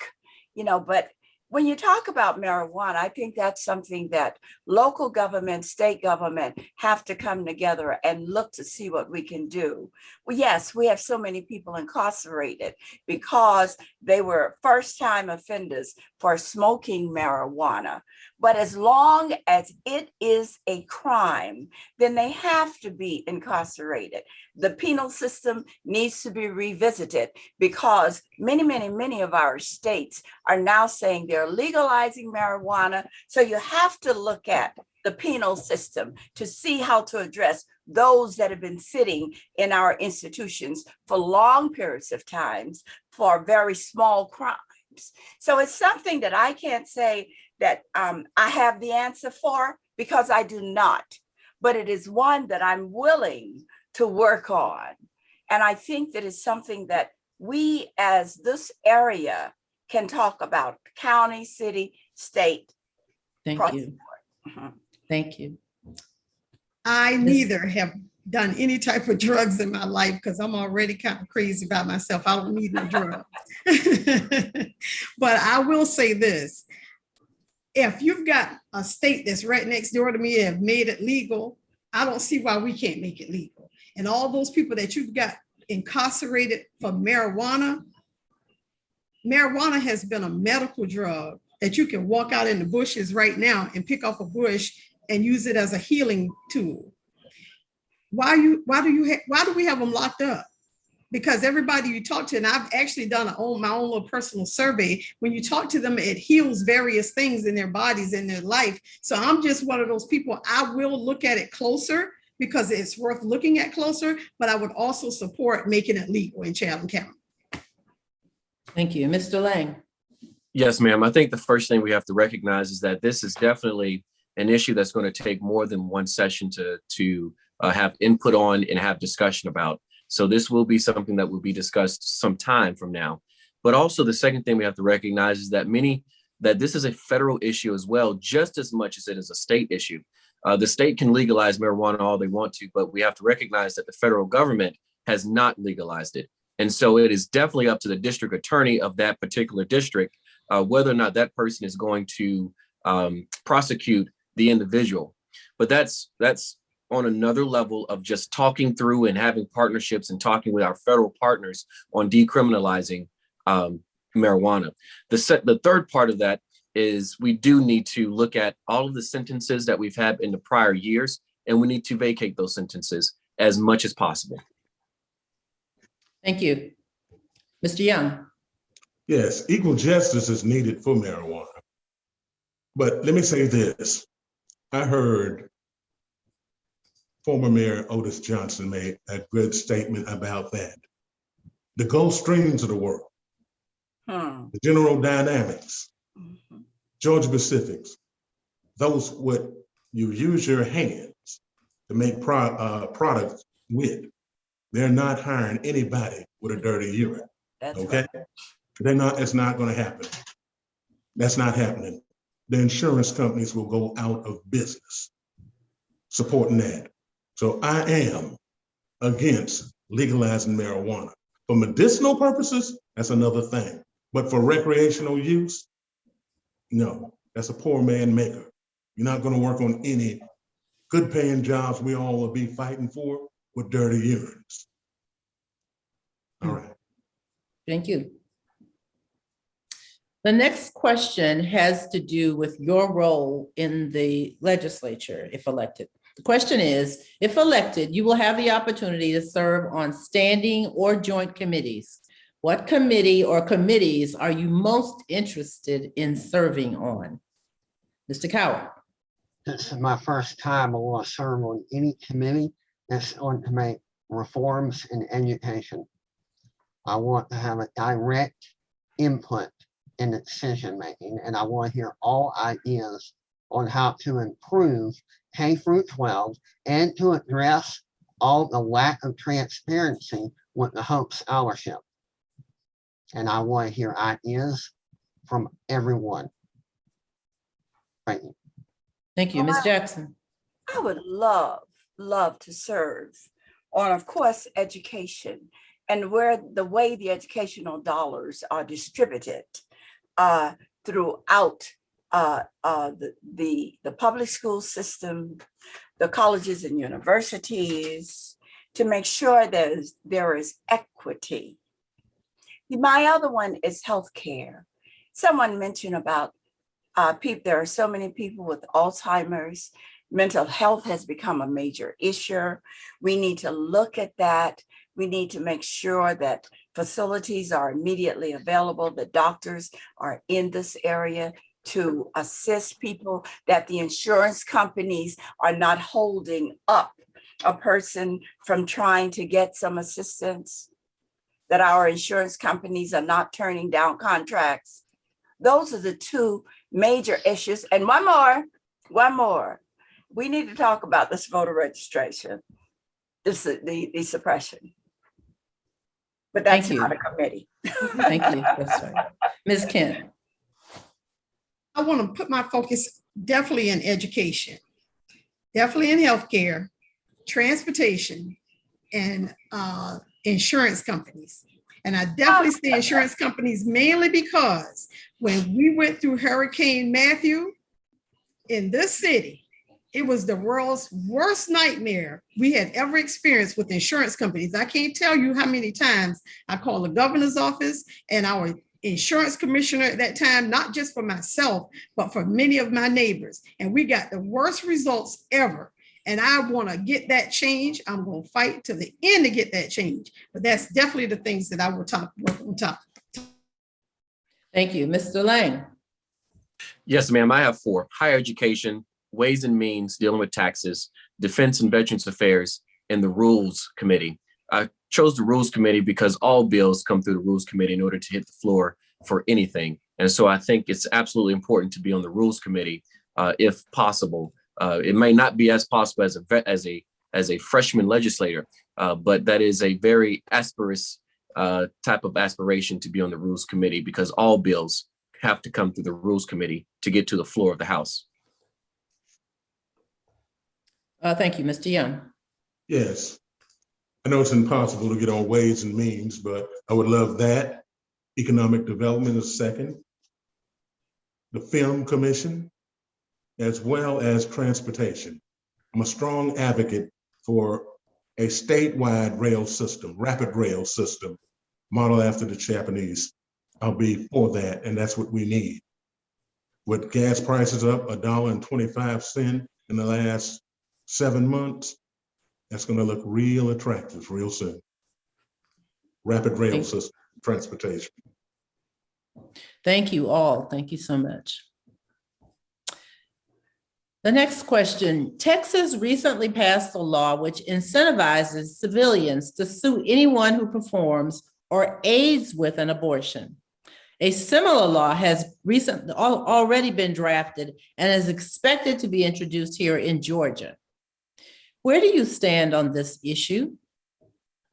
you know, but when you talk about marijuana, I think that's something that local government, state government have to come together and look to see what we can do. Well, yes, we have so many people incarcerated because they were first-time offenders for smoking marijuana. But as long as it is a crime, then they have to be incarcerated. The penal system needs to be revisited because many of our states are now saying they're legalizing marijuana. So you have to look at the penal system to see how to address those that have been sitting in our institutions for long periods of times for very small crimes. So it's something that I can't say that I have the answer for, because I do not, but it is one that I'm willing to work on. And I think that is something that we as this area can talk about, county, city, state. Thank you. Thank you. I neither have done any type of drugs in my life because I'm already kind of crazy about myself. I don't need no drugs. But I will say this. If you've got a state that's right next door to me and have made it legal, I don't see why we can't make it legal. And all those people that you've got incarcerated for marijuana, marijuana has been a medical drug that you can walk out in the bushes right now and pick off a bush and use it as a healing tool. Why do we have them locked up? Because everybody you talk to, and I've actually done my own little personal survey, when you talk to them, it heals various things in their bodies, in their life. So I'm just one of those people, I will look at it closer, because it's worth looking at closer, but I would also support making it legal in Chatham County. Thank you. Mr. Lang. Yes, ma'am. I think the first thing we have to recognize is that this is definitely an issue that's going to take more than one session to have input on and have discussion about. So this will be something that will be discussed some time from now. But also the second thing we have to recognize is that that this is a federal issue as well, just as much as it is a state issue. The state can legalize marijuana all they want to, but we have to recognize that the federal government has not legalized it. And so it is definitely up to the district attorney of that particular district, whether or not that person is going to prosecute the individual. But that's on another level of just talking through and having partnerships and talking with our federal partners on decriminalizing marijuana. The third part of that is we do need to look at all of the sentences that we've had in the prior years, and we need to vacate those sentences as much as possible. Thank you. Mr. Young. Yes, equal justice is needed for marijuana. But let me say this. I heard former Mayor Otis Johnson made a good statement about that. The Gulf Streams of the world, the General Dynamics, Georgia Pacifics, those what you use your hands to make products with. They're not hiring anybody with a dirty urine. That's okay? right. It's not going to happen. That's not happening. The insurance companies will go out of business supporting that. So I am against legalizing marijuana. For medicinal purposes, that's another thing. But for recreational use, no, that's a poor man maker. You're not going to work on any good paying jobs we all will be fighting for with dirty urines. All right. Thank you. The next question has to do with your role in the legislature if elected. The question is, if elected, you will have the opportunity to serve on standing or joint committees. What committee or committees are you most interested in serving on? Mr. Cowart. This is my first time I want to serve on any committee that's going to make reforms in education. I want to have a direct input in the decision making, and I want to hear all ideas on how to improve K through 12 and to address all the lack of transparency with the Hope Scholarship. And I want to hear ideas from everyone. Thank you. Thank you. Ms. Jackson. I would love to serve on, of course, education and where the way the educational dollars are distributed throughout the public school system, the colleges and universities, to make sure there is equity. My other one is healthcare. Someone mentioned about there are so many people with Alzheimer's. Mental health has become a major issue. We need to look at that. We need to make sure that facilities are immediately available, that doctors are in this area to assist people, that the insurance companies are not holding up a person from trying to get some assistance, that our insurance companies are not turning down contracts. Those are the two major issues. And one more. We need to talk about this voter registration, the suppression. But that's not a committee. Thank you. That's right. Ms. Kent. I want to put my focus definitely in education, definitely in healthcare, transportation, and insurance companies. And I definitely say insurance companies mainly because when we went through Hurricane Matthew in this city, it was the world's worst nightmare we had ever experienced with insurance companies. I can't tell you how many times I called the governor's office and our insurance commissioner at that time, not just for myself, but for many of my neighbors. And we got the worst results ever. And I want to get that change. I'm going to fight to the end to get that change. But that's definitely the things that I will work on top. Thank you. Mr. Lang. Yes, ma'am. I have 4. Higher education, Ways and Means, dealing with taxes, Defense and Veterans Affairs, and the Rules Committee. I chose the Rules Committee because all bills come through the Rules Committee in order to hit the floor for anything. And so I think it's absolutely important to be on the Rules Committee if possible. It may not be as possible as a freshman legislator, but that is a very type of aspiration to be on the Rules Committee, because all bills have to come through the Rules Committee to get to the floor of the House. Thank you, Mr. Young. Yes. I know it's impossible to get on Ways and Means, but I would love that. Economic Development is second. The Film Commission, as well as Transportation. I'm a strong advocate for a statewide rail system, rapid rail system, modeled after the Japanese. I'll be for that, and that's what we need. With gas prices up $1.25 in the last 7 months, that's going to look real attractive real soon. Rapid rail system, transportation. Thank you all. Thank you so much. The next question. Texas recently passed a law which incentivizes civilians to sue anyone who performs or aids with an abortion. A similar law has already been drafted and is expected to be introduced here in Georgia. Where do you stand on this issue,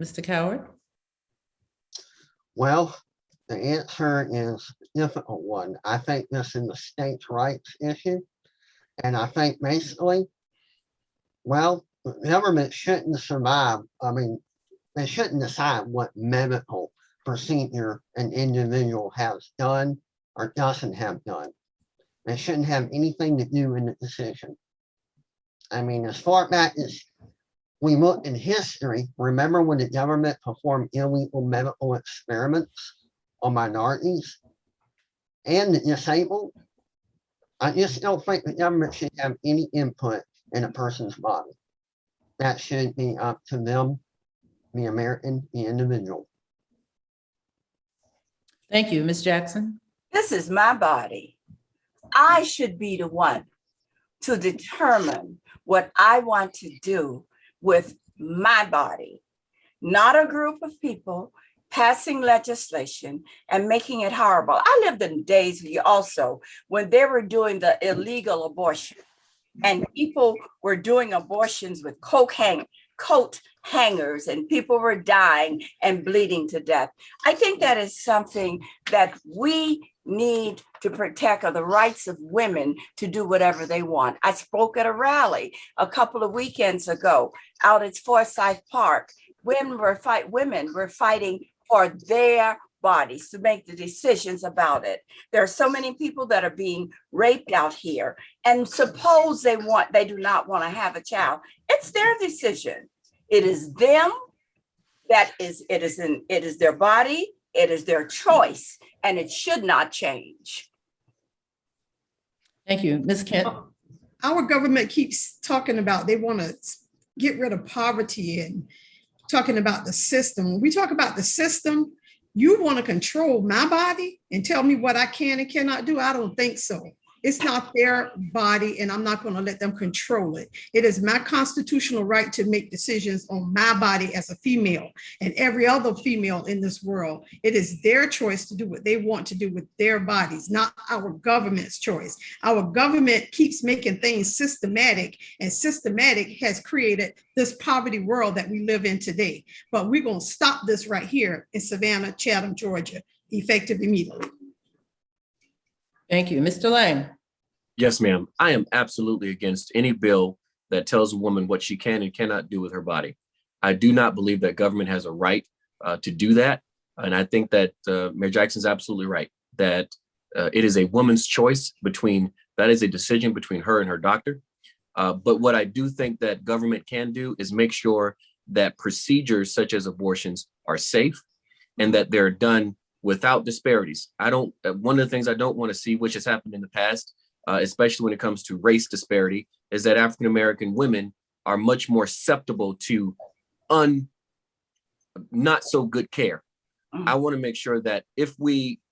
Mr. Cowart? Well, the answer is a difficult one. I think this is a states' rights issue. And I think basically, well, the government shouldn't survive. I mean, they shouldn't decide what medical procedure an individual has done or doesn't have done. They shouldn't have anything to do in the decision. I mean, as far back as we look in history, remember when the government performed illegal medical experiments on minorities and the disabled? I just don't think the government should have any input in a person's body. That should be up to them, the American, the individual. Thank you, Ms. Jackson. This is my body. I should be the one to determine what I want to do with my body, not a group of people passing legislation and making it horrible. I lived in days also when they were doing the illegal abortion and people were doing abortions with coat hangers and people were dying and bleeding to death. I think that is something that we need to protect, are the rights of women to do whatever they want. I spoke at a rally a couple of weekends ago out at Forsyth Park. Women were fighting for their bodies to make the decisions about it. There are so many people that are being raped out here, and suppose they do not want to have a child. It's their decision. It is them. It is their body. It is their choice, and it should not change. Thank you, Ms. Kent. Our government keeps talking about they want to get rid of poverty and talking about the system. When we talk about the system, you want to control my body and tell me what I can and cannot do? I don't think so. It's not their body, and I'm not going to let them control it. It is my constitutional right to make decisions on my body as a female and every other female in this world. It is their choice to do what they want to do with their bodies, not our government's choice. Our government keeps making things systematic, and systematic has created this poverty world that we live in today. But we're going to stop this right here in Savannah, Chatham, Georgia, effective immediately. Thank you. Mr. Lang. Yes, ma'am. I am absolutely against any bill that tells a woman what she can and cannot do with her body. I do not believe that government has a right to do that. And I think that Mayor Jackson's absolutely right, that it is a woman's choice that is a decision between her and her doctor. But what I do think that government can do is make sure that procedures such as abortions are safe and that they're done without disparities. One of the things I don't want to see, which has happened in the past, especially when it comes to race disparity, is that African-American women are much more susceptible to not so good care. I want to make sure that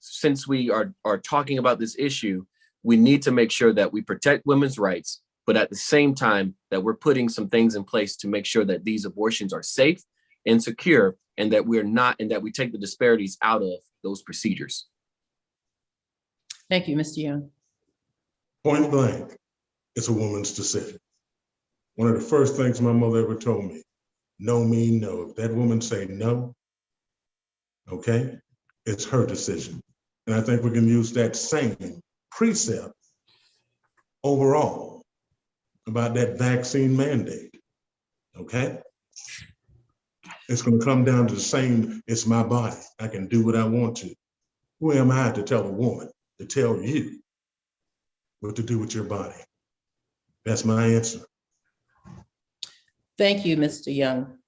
since we are talking about this issue, we need to make sure that we protect women's rights but at the same time that we're putting some things in place to make sure that these abortions are safe and secure, and that that we take the disparities out of those procedures. Thank you, Mr. Young. Point blank, it's a woman's decision. One of the first things my mother ever told me, no mean no. If that woman say no, okay, it's her decision. And I think we can use that same precept overall about that vaccine mandate, okay? It's going to come down to the same, it's my body. I can do what I want to. Who am I to tell a woman, to tell you what to do with your body? That's my answer. Thank you, Mr. Young.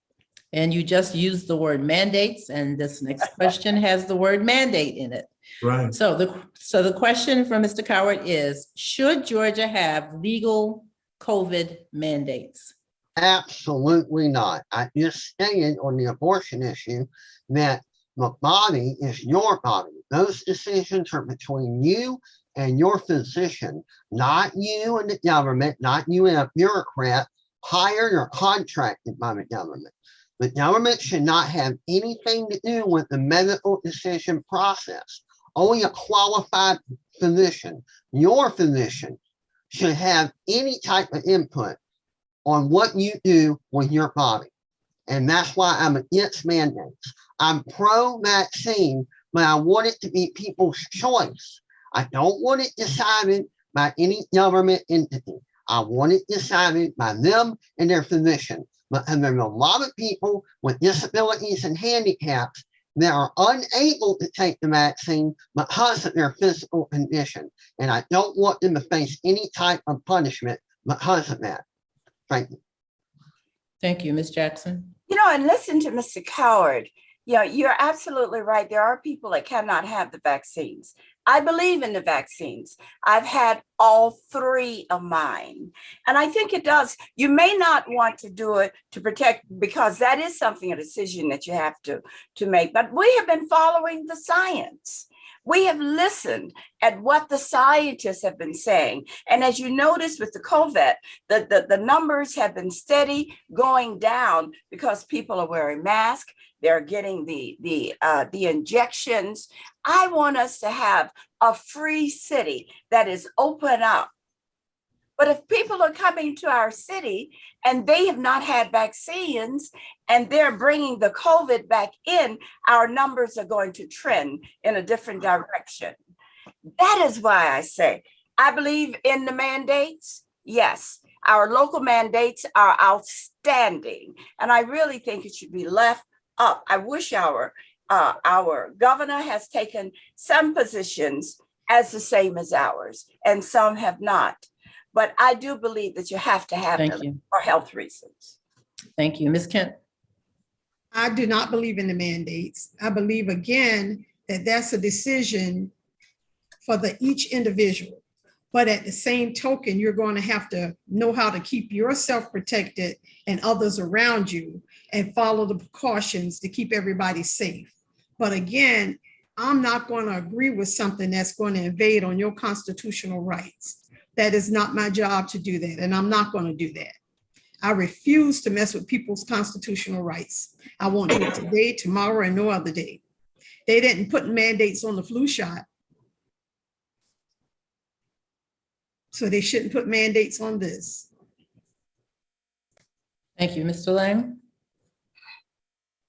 And you just used the word mandates, and this next question has the word mandate in it. Right. So the question from Mr. Cowart is, should Georgia have legal COVID mandates? Absolutely not. I just stated on the abortion issue that the body is your body. Those decisions are between you and your physician, not you and the government, not you and a bureaucrat hired or contracted by the government. The government should not have anything to do with the medical decision process. Only a qualified physician, your physician, should have any type of input on what you do with your body. And that's why I'm against mandates. I'm pro-vaccine, but I want it to be people's choice. I don't want it decided by any government entity. I want it decided by them and their physician. But there's a lot of people with disabilities and handicaps that are unable to take the vaccine because of their physical condition. And I don't want them to face any type of punishment because of that. Thank you. Thank you, Ms. Jackson. You know, and listen to Mr. Cowart. Yeah, you're absolutely right. There are people that cannot have the vaccines. I believe in the vaccines. I've had all three of mine. And I think it does. You may not want to do it to protect, because that is something, a decision that you have to make. But we have been following the science. We have listened at what the scientists have been saying. And as you notice with the COVID, the numbers have been steady going down because people are wearing masks. They're getting the injections. I want us to have a free city that is open up. But if people are coming to our city and they have not had vaccines and they're bringing the COVID back in, our numbers are going to trend in a different direction. That is why I say, I believe in the mandates. Yes, our local mandates are outstanding. And I really think it should be left up. I wish our governor has taken some positions as the same as ours, and some have not. But I do believe that you have to have them for health reasons. Thank you. Ms. Kent. I do not believe in the mandates. I believe, again, that that's a decision for each individual. But at the same token, you're going to have to know how to keep yourself protected and others around you, and follow the precautions to keep everybody safe. But again, I'm not going to agree with something that's going to invade on your constitutional rights. That is not my job to do that, and I'm not going to do that. I refuse to mess with people's constitutional rights. I won't do it today, tomorrow, and no other day. They didn't put mandates on the flu shot, so they shouldn't put mandates on this. Thank you, Mr. Lang.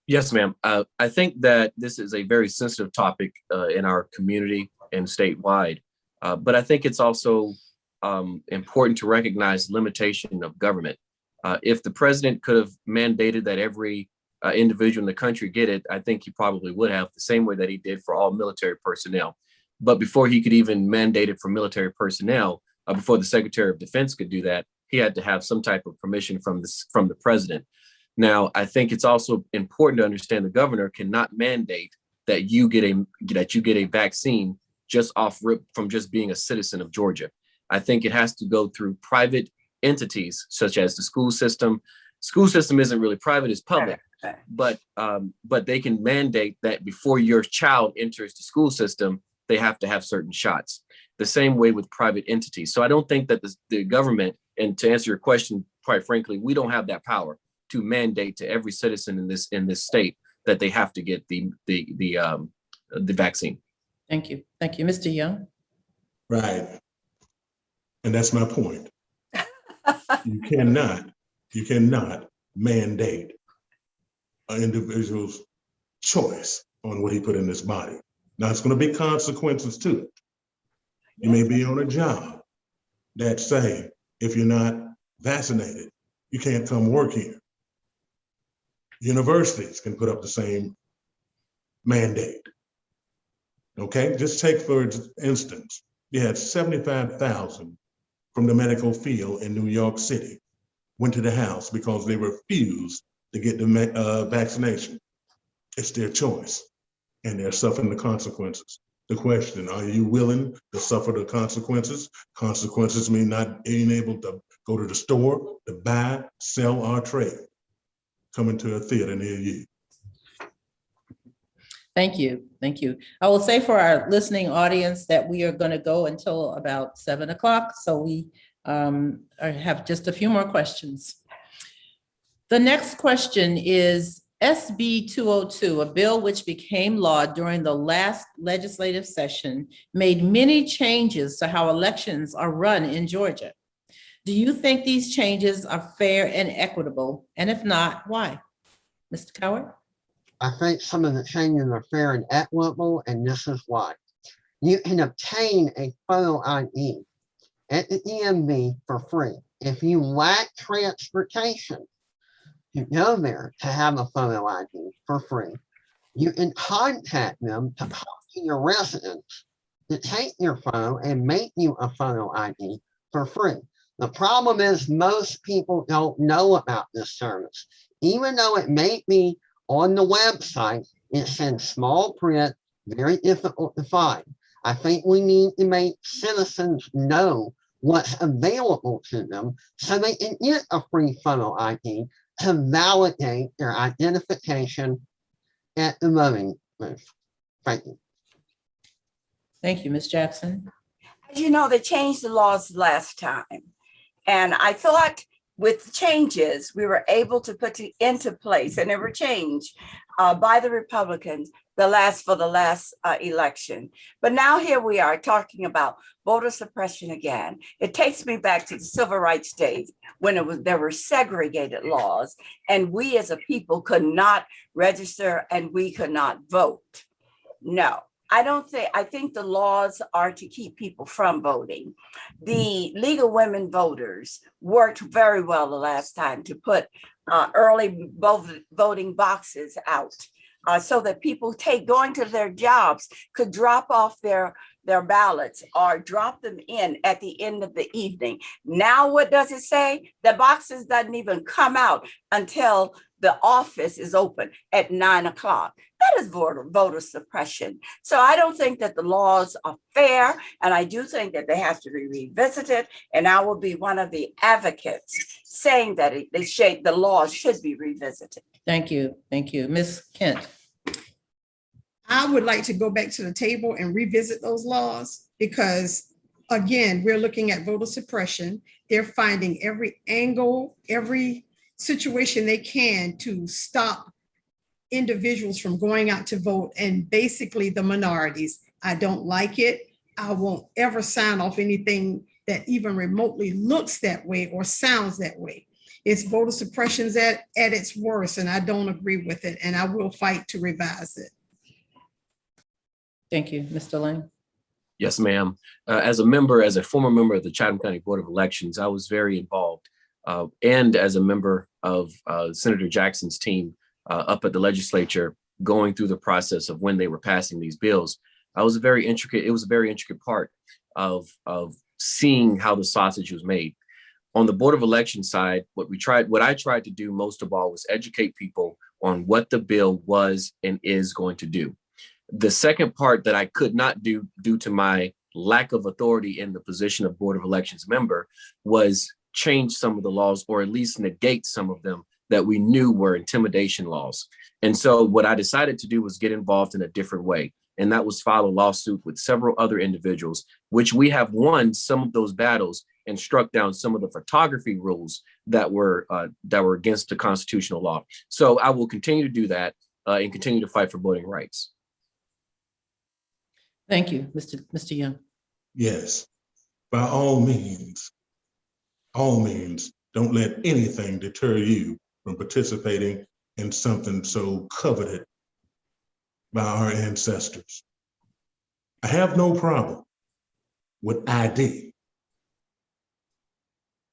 Yes, ma'am. I think that this is a very sensitive topic in our community and statewide, but I think it's also important to recognize limitation of government. If the president could have mandated that every individual in the country get it, I think he probably would have, the same way that he did for all military personnel. But before he could even mandate it for military personnel, before the Secretary of Defense could do that, he had to have some type of permission from the president. Now, I think it's also important to understand the governor cannot mandate that you get a vaccine just off rip from just being a citizen of Georgia. I think it has to go through private entities such as the school system. School system isn't really private, it's public, but they can mandate that before your child enters the school system, they have to have certain shots. The same way with private entities. So I don't think that the government, and to answer your question, quite frankly, we don't have that power to mandate to every citizen in this state that they have to get the vaccine. Thank you. Thank you. Mr. Young? Right. And that's my point. You cannot mandate an individual's choice on what he put in his body. Now, it's going to be consequences too. You may be on a job that say, if you're not vaccinated, you can't come work here. Universities can put up the same mandate. Okay, just take for instance, you had 75,000 from the medical field in New York City went to the House because they refused to get the vaccination. It's their choice, and they're suffering the consequences. The question, are you willing to suffer the consequences? Consequences mean not being able to go to the store to buy, sell, or trade. Coming to a theater near you. Thank you. Thank you. I will say for our listening audience that we are going to go until about 7 o'clock. So we have just a few more questions. The next question is SB 202, a bill which became law during the last legislative session, made many changes to how elections are run in Georgia. Do you think these changes are fair and equitable? And if not, why? Mr. Cowart? I think some of the changes are fair and equitable, and this is why. You can obtain a photo ID at the DMV for free. If you lack transportation, you go there to have a photo ID for free. You can contact them to come to your residence to take your photo and make you a photo ID for free. The problem is most people don't know about this service. Even though it may be on the website, it's in small print, very difficult to find. I think we need to make citizens know what's available to them so they can get a free photo ID to validate their identification at the voting booth. Thank you. Thank you, Ms. Jackson. As you know, they changed the laws last time. And I thought with the changes, we were able to put into place, and they were changed by the Republicans for the last election. But now here we are talking about voter suppression again. It takes me back to the civil rights days when there were segregated laws, and we as a people could not register and we could not vote. No. I think the laws are to keep people from voting. The League of Women Voters worked very well the last time to put early voting boxes out so that people going to their jobs could drop off their ballots or drop them in at the end of the evening. Now, what does it say? The boxes doesn't even come out until the office is open at 9 o'clock. That is voter suppression. So I don't think that the laws are fair, and I do think that they have to be revisited. And I will be one of the advocates saying that the laws should be revisited. Thank you. Thank you. Ms. Kent. I would like to go back to the table and revisit those laws because, again, we're looking at voter suppression. They're finding every angle, every situation they can to stop individuals from going out to vote, and basically the minorities. I don't like it. I won't ever sign off anything that even remotely looks that way or sounds that way. It's voter suppression's at its worst, and I don't agree with it, and I will fight to revise it. Thank you. Mr. Lang. Yes, ma'am. As a former member of the Chatham County Board of Elections, I was very involved. And as a member of Senator Jackson's team up at the legislature, going through the process of when they were passing these bills, it was a very intricate part of seeing how the sausage was made. On the Board of Elections side, what I tried to do most of all was educate people on what the bill was and is going to do. The second part that I could not do due to my lack of authority in the position of Board of Elections member was change some of the laws, or at least negate some of them that we knew were intimidation laws. And so what I decided to do was get involved in a different way. And that was filed a lawsuit with several other individuals, which we have won some of those battles and struck down some of the photography rules that were against the constitutional law. So I will continue to do that and continue to fight for voting rights. Thank you, Mr. Young. Yes, by all means, don't let anything deter you from participating in something so coveted by our ancestors. I have no problem with ID.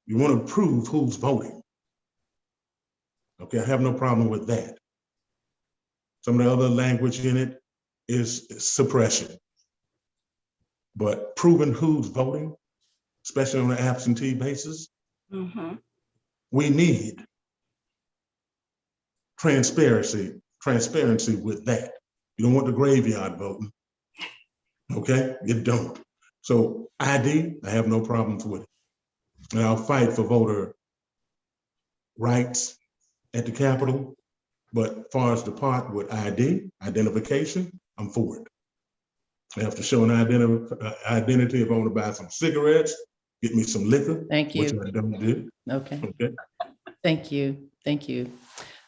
You want to prove who's voting. Okay, I have no problem with that. Some of the other language in it is suppression. But proving who's voting, especially on an absentee basis, we need transparency with that. You don't want the graveyard voting, okay? You don't. So ID, I have no problems with it. And I'll fight for voter rights at the Capitol. But as far as the part with ID, identification, I'm for it. I have to show an identity if I want to buy some cigarettes, get me some liquor. Thank you. Which I don't do. Okay. Okay. Thank you. Thank you.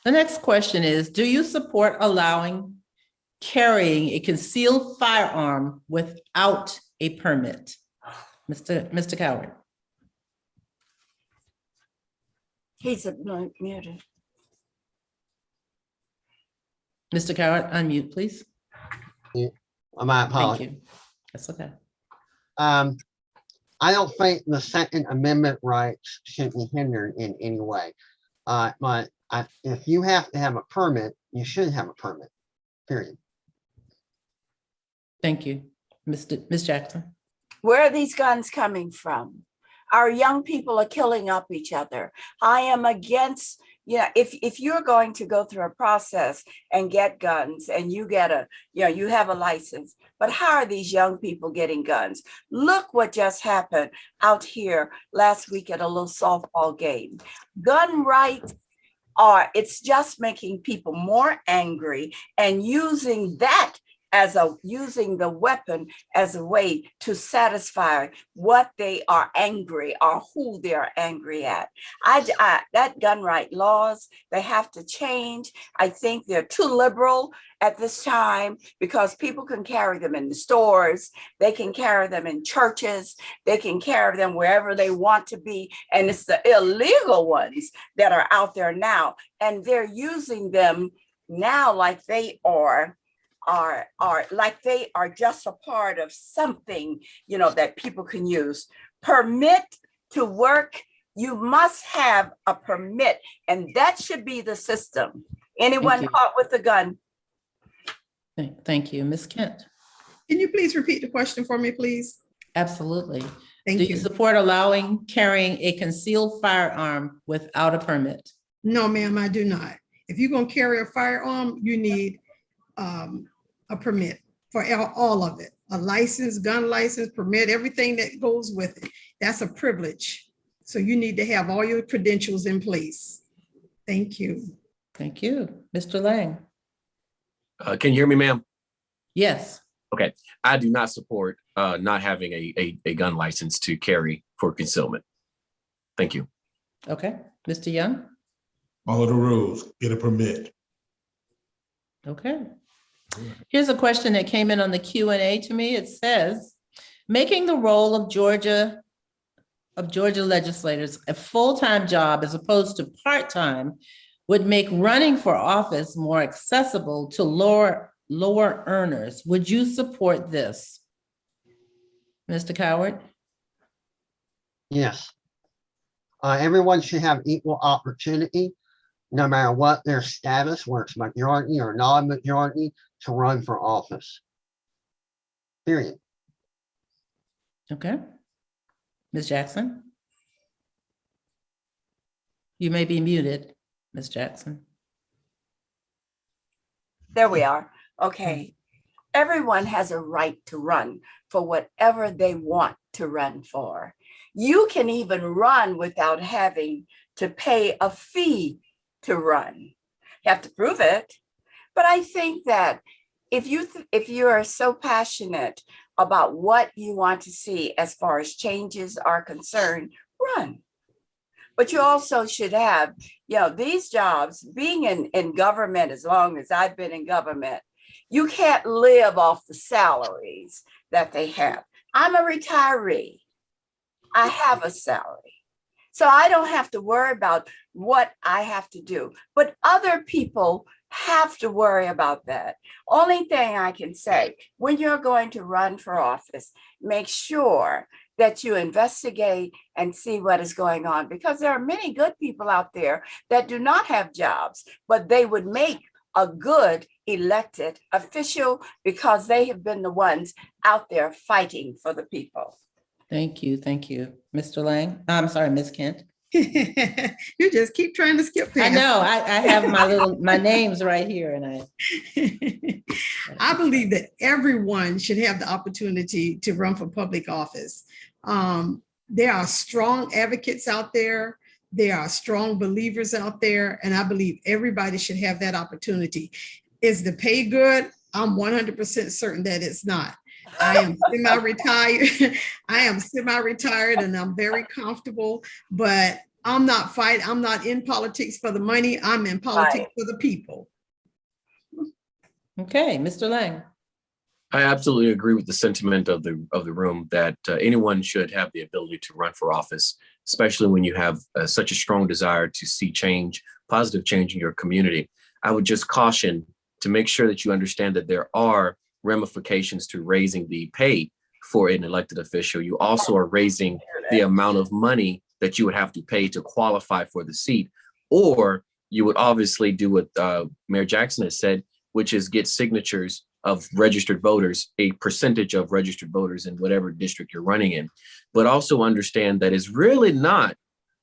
The next question is, do you support allowing carrying a concealed firearm without a permit? Mr. Cowart. He's muted. Mr. Cowart, unmute, please. My Thank apologies. you. That's okay. I don't think the Second Amendment rights should be hindered in any way. If you have to have a permit, you should have a permit, period. Thank you. Ms. Jackson. Where are these guns coming from? Our young people are killing up each other. I am against, if you're going to go through a process and get guns and you get you have a license, but how are these young people getting guns? Look what just happened out here last week at a little softball game. Gun rights it's just making people more angry and using the weapon as a way to satisfy what they are angry or who they are angry at. That gun right laws, they have to change. I think they're too liberal at this time because people can carry them in the stores, they can carry them in churches, they can carry them wherever they want to be. And it's the illegal ones that are out there now. And they're using them now like they are like they are just a part of something, that people can use. Permit to work, you must have a permit, and that should be the system. Anyone caught with a gun? Thank you. Ms. Kent. Can you please repeat the question for me, please? Absolutely. Thank Do you. you support allowing carrying a concealed firearm without a permit? No, ma'am, I do not. If you're going to carry a firearm, you need a permit for all of it. A license, gun license, permit, everything that goes with it. That's a privilege. So you need to have all your credentials in place. Thank you. Thank you. Mr. Lang. Can you hear me, ma'am? Yes. Okay. I do not support not having a gun license to carry for concealment. Thank you. Okay. Mr. Young. Follow the rules, get a permit. Okay. Here's a question that came in on the Q&A to me. It says, making the role of Georgia legislators a full-time job as opposed to part-time would make running for office more accessible to lower earners. Would you support this? Mr. Cowart? Yes. Everyone should have equal opportunity, no matter what their status, whether it's majority or non-majority, to run for office. Period. Okay. Ms. Jackson? You may be muted, Ms. Jackson. There we are. Okay. Everyone has a right to run for whatever they want to run for. You can even run without having to pay a fee to run. You have to prove it. But I think that if you are so passionate about what you want to see as far as changes are concerned, run. But you also should have, these jobs, being in government as long as I've been in government, you can't live off the salaries that they have. I'm a retiree. I have a salary. So I don't have to worry about what I have to do, but other people have to worry about that. Only thing I can say, when you're going to run for office, make sure that you investigate and see what is going on, because there are many good people out there that do not have jobs, but they would make a good elected official because they have been the ones out there fighting for the people. Thank you. Thank you. Mr. Lang. I'm sorry, Ms. Kent. You just keep trying to skip past. I know, I have my names right here and I believe that everyone should have the opportunity to run for public office. There are strong advocates out there. There are strong believers out there, and I believe everybody should have that opportunity. Is the pay good? I'm 100% certain that it's not. I am semi-retired. I am semi-retired and I'm very comfortable, but I'm not fighting. I'm not in politics for the money. I'm in politics for the people. okay, Mr. Lang. I absolutely agree with the sentiment of the room that anyone should have the ability to run for office, especially when you have such a strong desire to see change, positive change in your community. I would just caution to make sure that you understand that there are ramifications to raising the pay for an elected official. You also are raising the amount of money that you would have to pay to qualify for the seat, or you would obviously do what Mayor Jackson has said, which is get signatures of registered voters, a percentage of registered voters in whatever district you're running in. But also understand that it's really not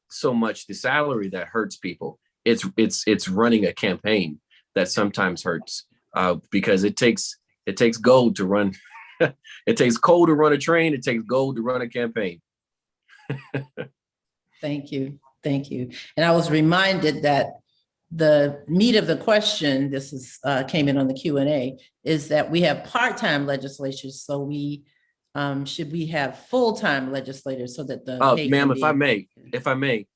so much the salary that hurts people. It's running a campaign that sometimes hurts because it takes gold to run. It takes coal to run a train. It takes gold to run a campaign. Thank you. Thank you. And I was reminded that the meat of the question, this is came in on the Q&A, is that we have part-time legislatures. So should we have full-time legislators so that the pay ma'am, can if I may,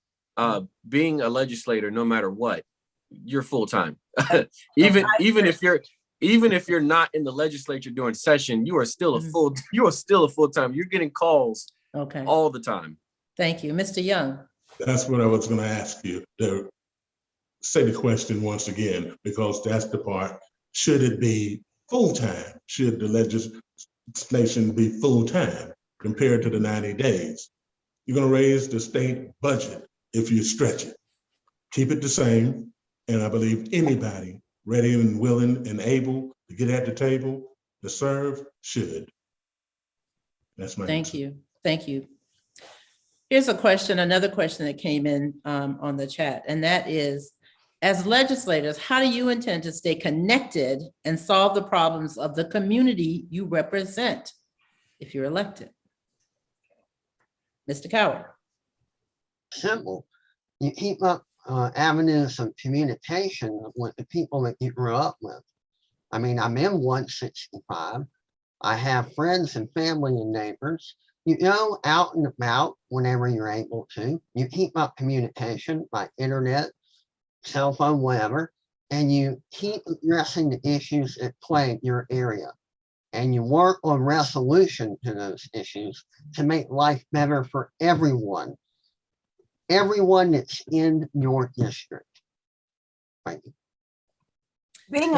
being a legislator, no matter what, you're full-time. even if you're not in the legislature during session, you are still a full-time. You're getting calls all the time. Thank you. Mr. Young. That's what I was going to ask you. To say the question once again, because that's the part. Should it be full-time? Should the legislation be full-time compared to the 90 days? You're going to raise the state budget if you stretch it. Keep it the same. And I believe anybody ready and willing and able to get at the table to serve should. That's my Thank answer. you. Thank you. Here's a question, another question that came in on the chat, and that is, as legislators, how do you intend to stay connected and solve the problems of the community you represent if you're elected? Mr. Cowart. Simple. You keep up avenues of communication with the people that you grew up with. I mean, I'm in 165. I have friends and family and neighbors. You go out and about whenever you're able to. You keep up communication by internet, cell phone, whatever, and you keep addressing the issues that plague your area. And you work on resolution to those issues to make life better for everyone. Everyone that's in your district. Thank you. Being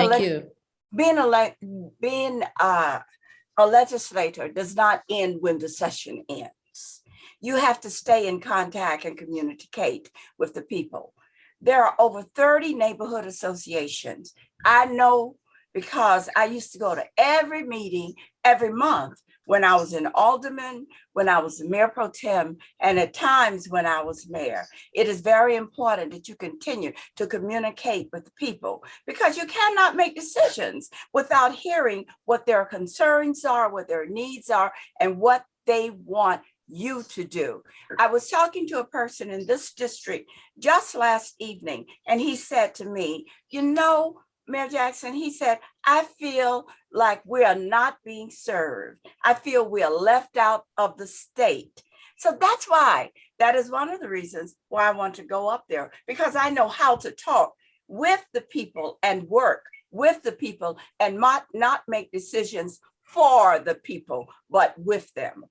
a legislator does not end when the session ends. You have to stay in contact and communicate with the people. There are over 30 neighborhood associations. I know because I used to go to every meeting every month when I was an alderman, when I was the mayor pro tem, and at times when I was mayor. It is very important that you continue to communicate with the people, because you cannot make decisions without hearing what their concerns are, what their needs are, and what they want you to do. I was talking to a person in this district just last evening, and he said to me, you know, Mayor Jackson, he said, I feel like we are not being served. I feel we are left out of the state. So that's why, that is one of the reasons why I want to go up there, because I know how to talk with the people and work with the people and not make decisions for the people, but with them.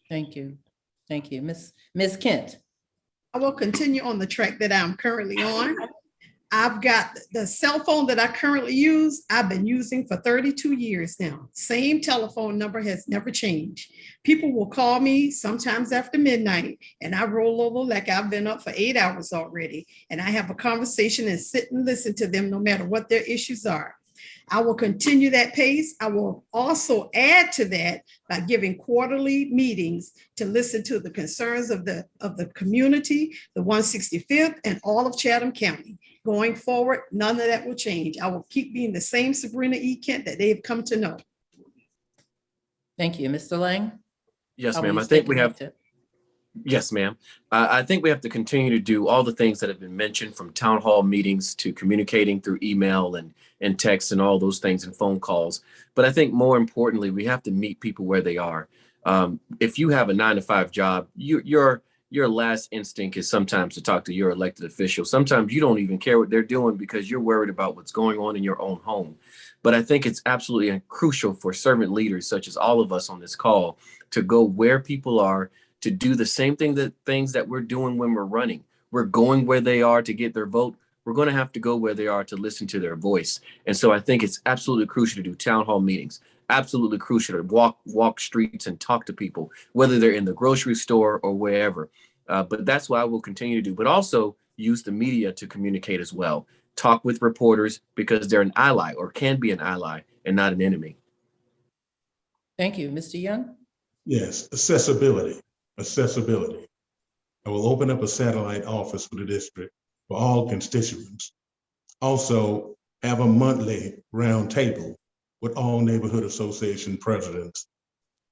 Thank you. Thank you. Ms. Kent. I will continue on the track that I'm currently on. I've got the cell phone that I currently use. I've been using for 32 years now. Same telephone number has never changed. People will call me sometimes after midnight and I roll over like I've been up for 8 hours already. And I have a conversation and sit and listen to them no matter what their issues are. I will continue that pace. I will also add to that by giving quarterly meetings to listen to the concerns of the community, the 165th and all of Chatham County. Going forward, none of that will change. I will keep being the same Sabrina E. Kent that they've come to know. Thank you. Mr. Lang? Yes, How will ma'am. you I think stay we have. connected? Yes, ma'am. I think we have to continue to do all the things that have been mentioned, from town hall meetings to communicating through email and text and all those things and phone calls. But I think more importantly, we have to meet people where they are. If you have a 9-to-5 job, your last instinct is sometimes to talk to your elected official. Sometimes you don't even care what they're doing because you're worried about what's going on in your own home. But I think it's absolutely crucial for servant leaders, such as all of us on this call, to go where people are, to do the same things that we're doing when we're running. We're going where they are to get their vote. We're going to have to go where they are to listen to their voice. And so I think it's absolutely crucial to do town hall meetings. Absolutely crucial to walk streets and talk to people, whether they're in the grocery store or wherever. But that's what I will continue to do. But also use the media to communicate as well. Talk with reporters because they're an ally or can be an ally and not an enemy. Thank you. Mr. Young? Yes, accessibility. I will open up a satellite office for the district for all constituents. Also, have a monthly roundtable with all neighborhood association presidents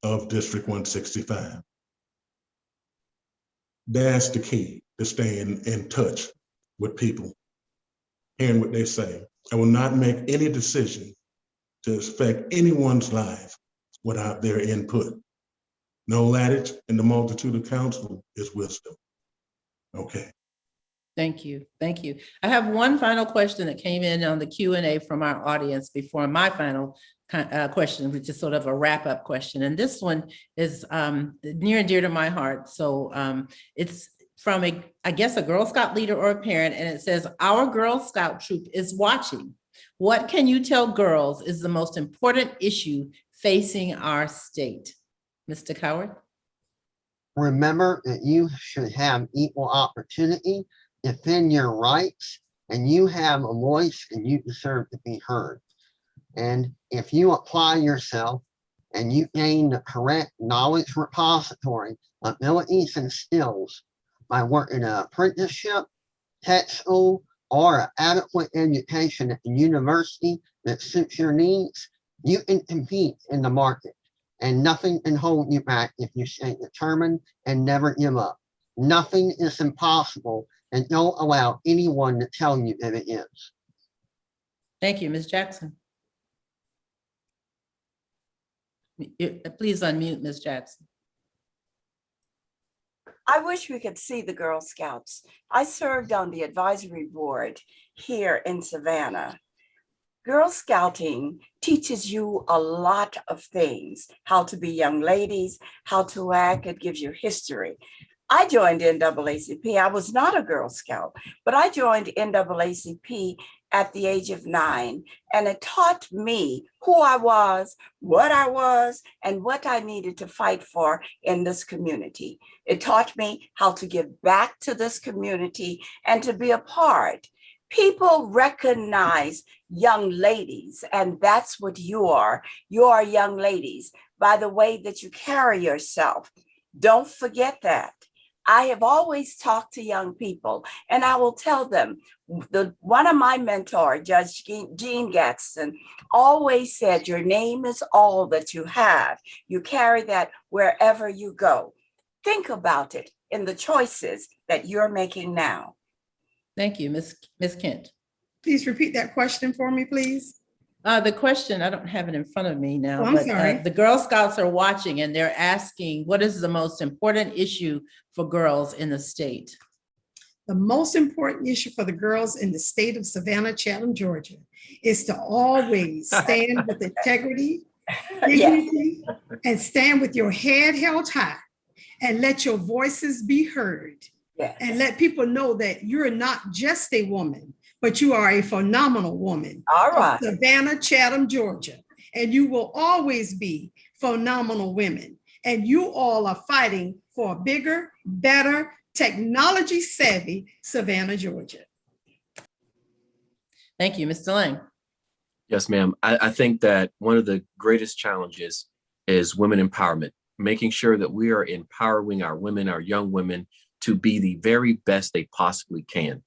of District 165. That's the key to staying in touch with people, hearing what they say. I will not make any decision to affect anyone's life without their input. No adage in the multitude of counsel is wisdom. Okay. Thank you. Thank you. I have one final question that came in on the Q&A from our audience before my final question, which is sort of a wrap-up question. And this one is near and dear to my heart. So it's from I guess a Girl Scout leader or a parent, and it says, our Girl Scout troop is watching. What can you tell girls is the most important issue facing our state? Mr. Cowart? Remember that you should have equal opportunity, defend your rights, and you have a voice and you deserve to be heard. And if you apply yourself and you gain the correct knowledge repository, abilities, and skills by working an apprenticeship, tech school, or an adequate education at the university that suits your needs, you can compete in the market. And nothing can hold you back if you stay determined and never give up. Nothing is impossible, and don't allow anyone to tell you that it is. Thank you, Ms. Jackson. Please unmute Ms. Jackson. I wish we could see the Girl Scouts. I served on the advisory board here in Savannah. Girl Scouting teaches you a lot of things, how to be young ladies, how to act. It gives you history. I joined NAACP. I was not a Girl Scout, but I joined NAACP at the age of 9, and it taught me who I was, and what I needed to fight for in this community. It taught me how to give back to this community and to be a part. People recognize young ladies, and that's what you are. You are young ladies by the way that you carry yourself. Don't forget that. I have always talked to young people, and I will tell them, one of my mentors, Judge Jean Jackson, always said, your name is all that you have. You carry that wherever you go. Think about it in the choices that you're making now. Thank you, Ms. Kent. Please repeat that question for me, please. The question, I don't have it in front of me now, Oh, I'm but sorry. the Girl Scouts are watching and they're asking, what is the most important issue for girls in the state? The most important issue for the girls in the state of Savannah, Chatham, Georgia, is to always stand with integrity, dignity, and stand with your head held high and let your voices be heard. Yes. And let people know that you're not just a woman, but you are a phenomenal woman. All right. Savannah, Chatham, Georgia. And you will always be phenomenal women. And you all are fighting for a bigger, better, technology savvy Savannah, Georgia. Thank you, Mr. Lang. Yes, ma'am. I think that one of the greatest challenges is women empowerment, making sure that we are empowering our women, our young women, to be the very best they possibly can.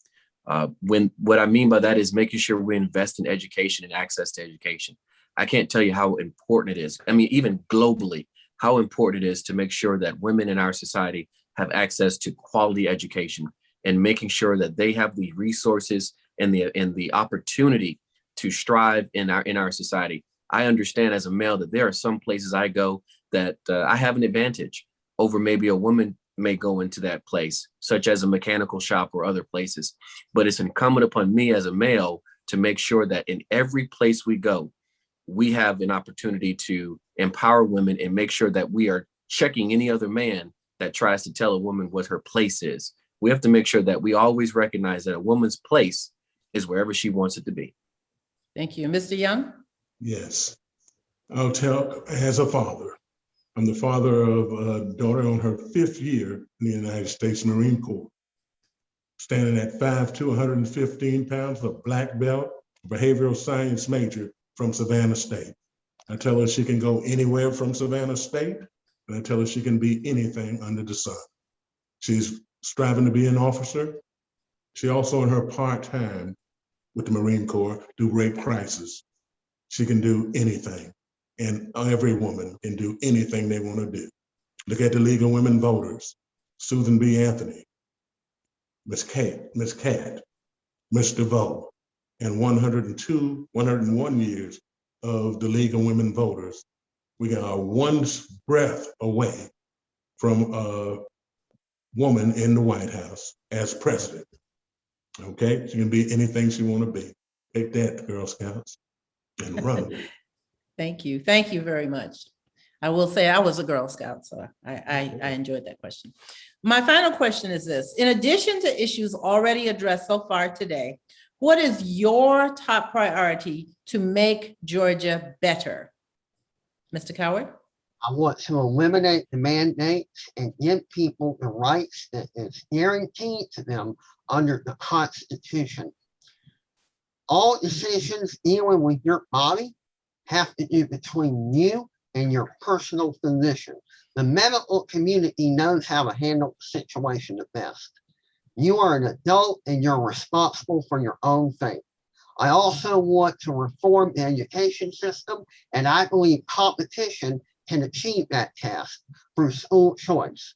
What I mean by that is making sure we invest in education and access to education. I can't tell you how important it is. I mean, even globally, how important it is to make sure that women in our society have access to quality education and making sure that they have the resources and the opportunity to strive in our society. I understand as a male that there are some places I go that I have an advantage over maybe a woman may go into that place, such as a mechanical shop or other places. But it's incumbent upon me as a male to make sure that in every place we go, we have an opportunity to empower women and make sure that we are checking any other man that tries to tell a woman what her place is. We have to make sure that we always recognize that a woman's place is wherever she wants it to be. Thank you. Mr. Young? Yes. I'll tell, as a father, I'm the father of a daughter on her 5th year in the United States Marine Corps. Standing at 5'2", 115 pounds, a black belt, behavioral science major from Savannah State. I tell her she can go anywhere from Savannah State, and I tell her she can be anything under the sun. She's striving to be an officer. She also in her part-time with the Marine Corps do rape crisis. She can do anything, and every woman can do anything they want to do. Look at the League of Women Voters, Susan B. Anthony, Miss Cat, Miss DeVoe, and 101 years of the League of Women Voters. We are one breath away from a woman in the White House as president. Okay, she can be anything she want to be. Take that, Girl Scouts, and run with it. Thank you. Thank you very much. I will say I was a Girl Scout, so I enjoyed that question. My final question is this. In addition to issues already addressed so far today, what is your top priority to make Georgia better? Mr. Cowart? I want to eliminate the mandates and give people the rights that is guaranteed to them under the Constitution. All decisions dealing with your body have to do between you and your personal physician. The medical community knows how to handle the situation the best. You are an adult and you're responsible for your own fate. I also want to reform the education system, and I believe competition can achieve that task through school choice.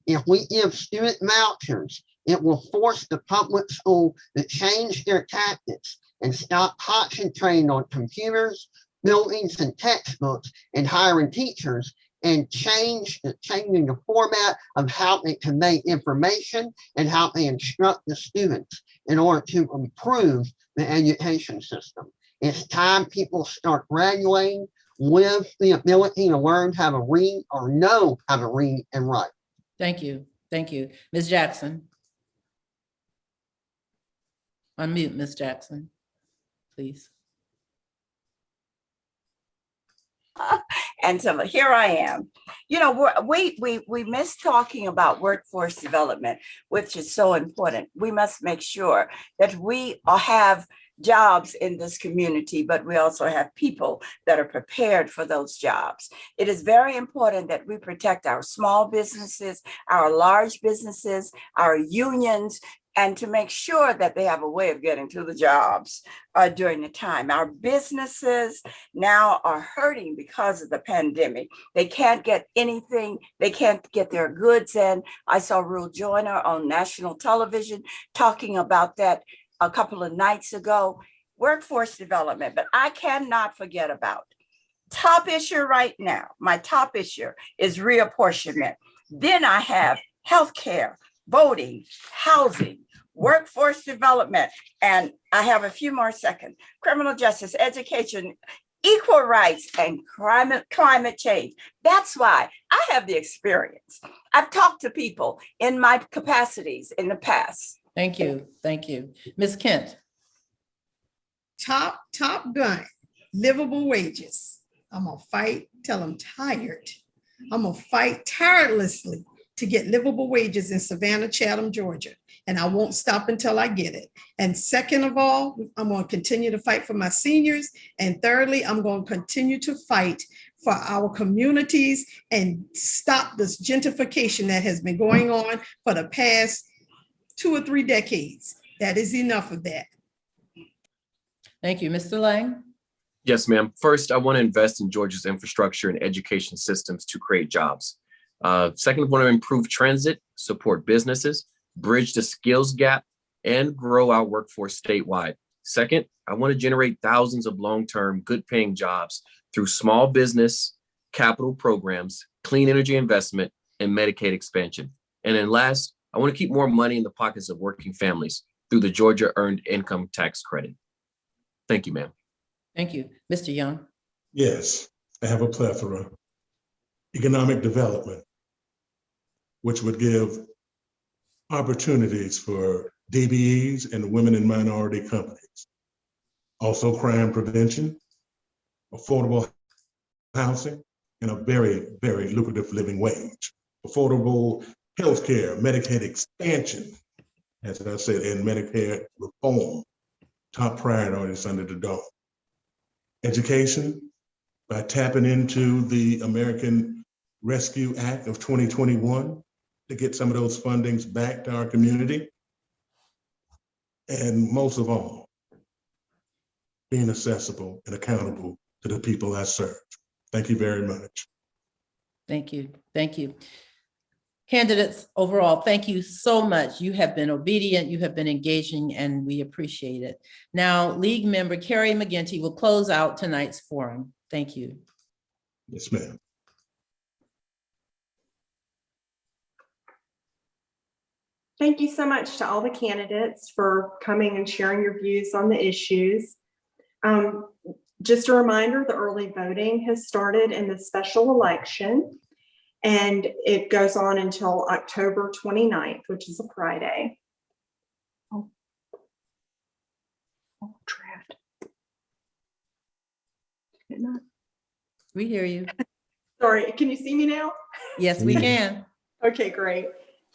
If we give student vouchers, it will force the public school to change their tactics and stop concentrating on computers, buildings, and textbooks and hiring teachers, and changing the format of how they convey information and how they instruct the students in order to improve the education system. It's time people start graduating with the ability to learn how to read or know how to read and write. Thank you. Thank you. Ms. Jackson. Unmute, Ms. Jackson, please. And so here I am. You know, we miss talking about workforce development, which is so important. We must make sure that we have jobs in this community, but we also have people that are prepared for those jobs. It is very important that we protect our small businesses, our large businesses, our unions, and to make sure that they have a way of getting to the jobs during the time. Our businesses now are hurting because of the pandemic. They can't get anything. They can't get their goods in. I saw Rule Joyner on national television talking about that. a couple of nights ago, workforce development, but I cannot forget about top issue right now. My top issue is reapportionment. Then I have healthcare, voting, housing, workforce development, and I have a few more seconds. Criminal justice, education, equal rights, and climate change. That's why I have the experience. I've talked to people in my capacities in the past. Thank you. Thank you. Ms. Kent. Top gun, livable wages. I'm gonna fight till I'm tired. I'm gonna fight tirelessly to get livable wages in Savannah, Chatham, Georgia. And I won't stop until I get it. And second of all, I'm going to continue to fight for my seniors. And thirdly, I'm going to continue to fight for our communities and stop this gentrification that has been going on for the past 2 or 3 decades. That is enough of that. Thank you. Mr. Lang. Yes, ma'am. First, I want to invest in Georgia's infrastructure and education systems to create jobs. Second, I want to improve transit, support businesses, bridge the skills gap, and grow our workforce statewide. Second, I want to generate thousands of long-term, good-paying jobs through small business, capital programs, clean energy investment, and Medicaid expansion. And then last, I want to keep more money in the pockets of working families through the Georgia Earned Income Tax Credit. Thank you, ma'am. Thank you. Mr. Young. Yes, I have a plethora. Economic development, which would give opportunities for DBEs and women and minority companies. Also crime prevention, affordable housing, and a very, very lucrative living wage. Affordable healthcare, Medicaid expansion, as I said, and Medicare reform, top priorities under the dome. Education, by tapping into the American Rescue Act of 2021, to get some of those fundings back to our community. And most of all, being accessible and accountable to the people I serve. Thank you very much. Thank you. Thank you. Candidates, overall, thank you so much. You have been obedient, you have been engaging, and we appreciate it. Now, League member Carrie McGinty will close out tonight's forum. Thank you. Yes, ma'am. Thank you so much to all the candidates for coming and sharing your views on the issues. Just a reminder, the early voting has started in the special election, and it goes on until October 29th, which is a Friday. Oh, draft. We hear you. Sorry, can you see me now? Yes, we can. Okay, great.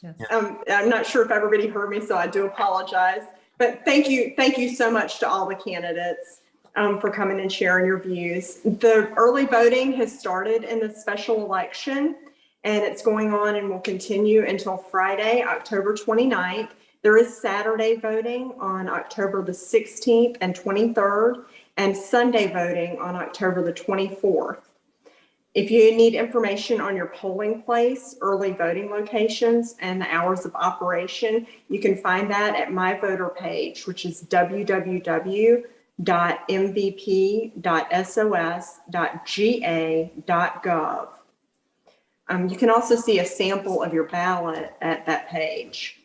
Yes. I'm not sure if everybody heard me, so I do apologize. But thank you so much to all the candidates for coming and sharing your views. The early voting has started in the special election, and it's going on and will continue until Friday, October 29th. There is Saturday voting on October the 16th and 23rd, and Sunday voting on October the 24th. If you need information on your polling place, early voting locations, and the hours of operation, you can find that at my voter page, which is www.mvp.sos.ga.gov. You can also see a sample of your ballot at that page.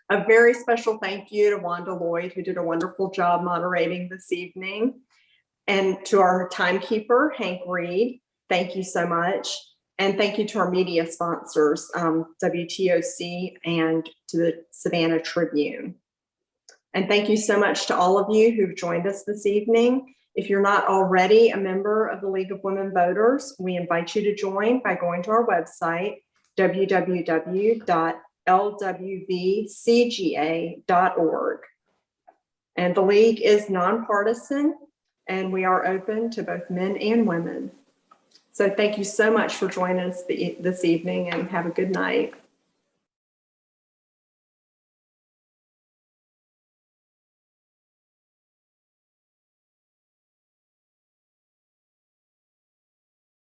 A very special thank you to Wanda Lloyd, who did a wonderful job moderating this evening, and to our timekeeper, Hank Reed. Thank you so much. And thank you to our media sponsors, WTOC and to the Savannah Tribune. And thank you so much to all of you who've joined us this evening. If you're not already a member of the League of Women Voters, we invite you to join by going to our website, www.lwvcga.org. And the League is nonpartisan, and we are open to both men and women. So thank you so much for joining us this evening, and have a good night.